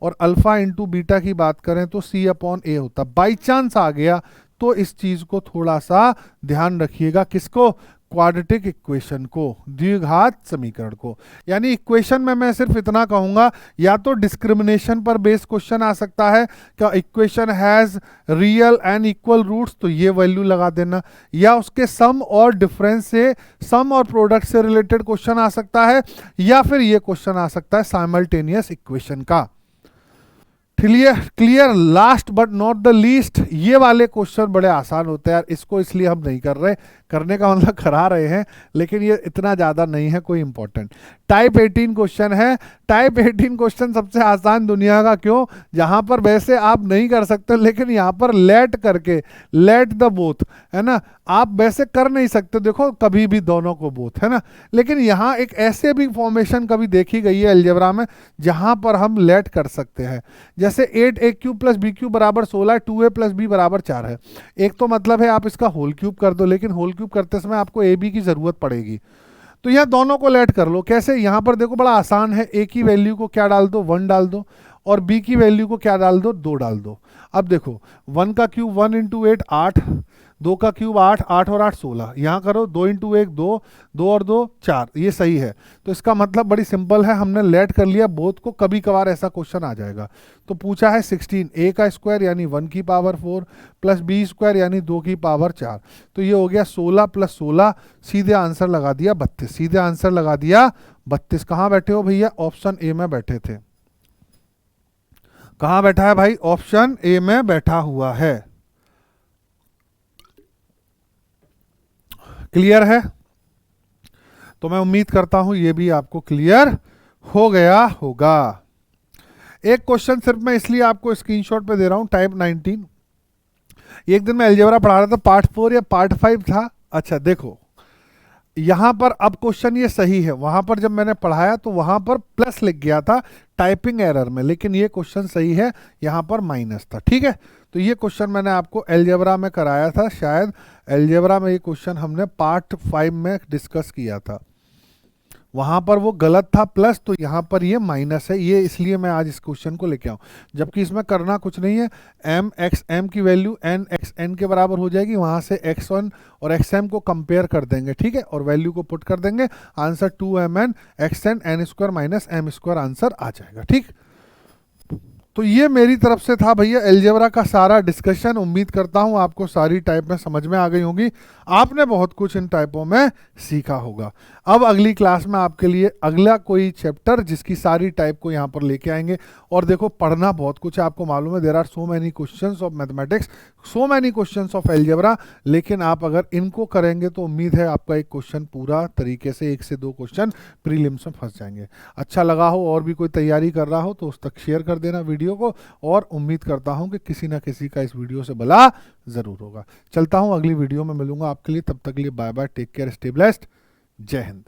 और अल्फा इंटू बीटा की बात करें तो c/a होता। बाई चांस आ गया तो इस चीज को थोड़ा सा ध्यान रखिएगा, किसको, क्वाड्रेटिक इक्वेशन को, द्विघात समीकरण को। यानी इक्वेशन में मैं सिर्फ इतना कहूंगा, या तो डिस्क्रिमिनेशन पर बेस क्वेश्चन आ सकता है, क्या equation has real and equal roots, तो ये वैल्यू लगा देना, या उसके सम और डिफरेंस से, सम और प्रोडक्ट से रिलेटेड क्वेश्चन आ सकता है, या फिर ये क्वेश्चन आ सकता है साइमल्टेनियस इक्वेशन का। Clear clear. Last but not the least, ये वाले क्वेश्चन बड़े आसान होते हैं यार, इसको इसलिए हम नहीं कर रहे, करने का मतलब करा रहे हैं, लेकिन ये इतना ज़्यादा नहीं है कोई इंपॉर्टेंट। टाइप 18 क्वेश्चन है। टाइप 18 क्वेश्चन सबसे आसान दुनिया का, क्यों? जहां पर वैसे आप नहीं कर सकते, लेकिन यहाँ पर लेट करके, लेट द बोथ, है ना, आप वैसे कर नहीं सकते, देखो कभी भी दोनों को बोथ, है ना, लेकिन यहाँ एक ऐसे भी फॉर्मेशन कभी देखी गई है अलजेब्रा में जहां पर हम लेट कर सकते हैं। जैसे 8a³ प्लस b³ बराबर 16, 2a प्लस b बराबर 4 है। एक तो मतलब है आप इसका होल क्यूब कर दो, लेकिन होल क्यूब करते समय आपको ए बी की जरूरत पड़ेगी, तो यह दोनों को लेट कर लो। कैसे? यहाँ पर देखो बड़ा आसान है, ए की वैल्यू को क्या डाल दो, 1 डाल दो, और बी की वैल्यू को क्या डाल दो, 2 डाल दो। अब देखो 1 का क्यूब 1 इंटू 8 8, 2 का क्यूब 8, 8 और 8 16, यहाँ करो 2 इंटू 1 2, 2 और 2 4, ये सही है। तो इसका मतलब बड़ी सिंपल है, हमने लेट कर लिया बोथ को, कभी कभार ऐसा क्वेश्चन आ जाएगा। तो पूछा है 16, ए का स्क्वायर यानी 1 की पावर 4 प्लस बी स्क्वायर यानी 2 की पावर 4, तो ये हो गया 16 प्लस 16, सीधे आंसर लगा दिया 32, सीधे आंसर लगा दिया 32। कहाँ बैठे हो भैया? ऑप्शन ए में बैठे थे। कहाँ बैठा है भाई? ऑप्शन ए में बैठा हुआ है। क्लियर है? तो मैं उम्मीद करता हूं ये भी आपको क्लियर हो गया होगा। एक क्वेश्चन सिर्फ मैं इसलिए आपको स्क्रीनशॉट पे दे रहा हूं, टाइप 19। एक दिन मैं अलजेब्रा पढ़ा रहा था, पार्ट 4 या पार्ट 5 था। अच्छा देखो यहां पर अब क्वेश्चन ये सही है, वहां पर जब मैंने पढ़ाया तो वहां पर प्लस लिख गया था टाइपिंग एरर में, लेकिन ये क्वेश्चन सही है, यहां पर माइनस था। ठीक है, तो ये क्वेश्चन मैंने आपको अलजेब्रा में कराया था, शायद अलजेब्रा में ये क्वेश्चन हमने पार्ट 5 में डिस्कस किया था, वहां पर वो गलत था प्लस, तो यहाँ पर ये माइनस है, ये इसलिए मैं आज इस क्वेश्चन को लेके आऊँ। जबकि इसमें करना कुछ नहीं है, एम एक्स एम की वैल्यू एन एक्स एन के बराबर हो जाएगी, वहां से x1 और xm को कंपेयर कर देंगे, ठीक है, और वैल्यू को पुट कर देंगे, answer 2mn xn n square minus m square answer आ जाएगा। ठीक, तो ये मेरी तरफ से था भैया अलजेब्रा का सारा डिस्कशन। उम्मीद करता हूँ आपको सारी टाइप में समझ में आ गई होंगी, आपने बहुत कुछ इन टाइपों में सीखा होगा। अब अगली क्लास में आपके लिए अगला कोई चैप्टर जिसकी सारी टाइप को यहाँ पर लेके आएंगे। और देखो पढ़ना बहुत कुछ है, आपको मालूम है, there are so many questions of mathematics, so many questions of algebra, लेकिन आप अगर इनको करेंगे तो उम्मीद है आपका एक क्वेश्चन पूरा तरीके से, 1 से 2 क्वेश्चन प्रीलिम्स में फंस जाएंगे। अच्छा लगा हो और भी कोई तैयारी कर रहा हो तो उस तक शेयर कर देना वीडियो को, और उम्मीद करता हूं कि किसी ना किसी का इस वीडियो से भला जरूर होगा। चलता हूं, अगली वीडियो में मिलूंगा आपके लिए, तब तक के लिए bye bye, take care, stay blessed, जय हिंद।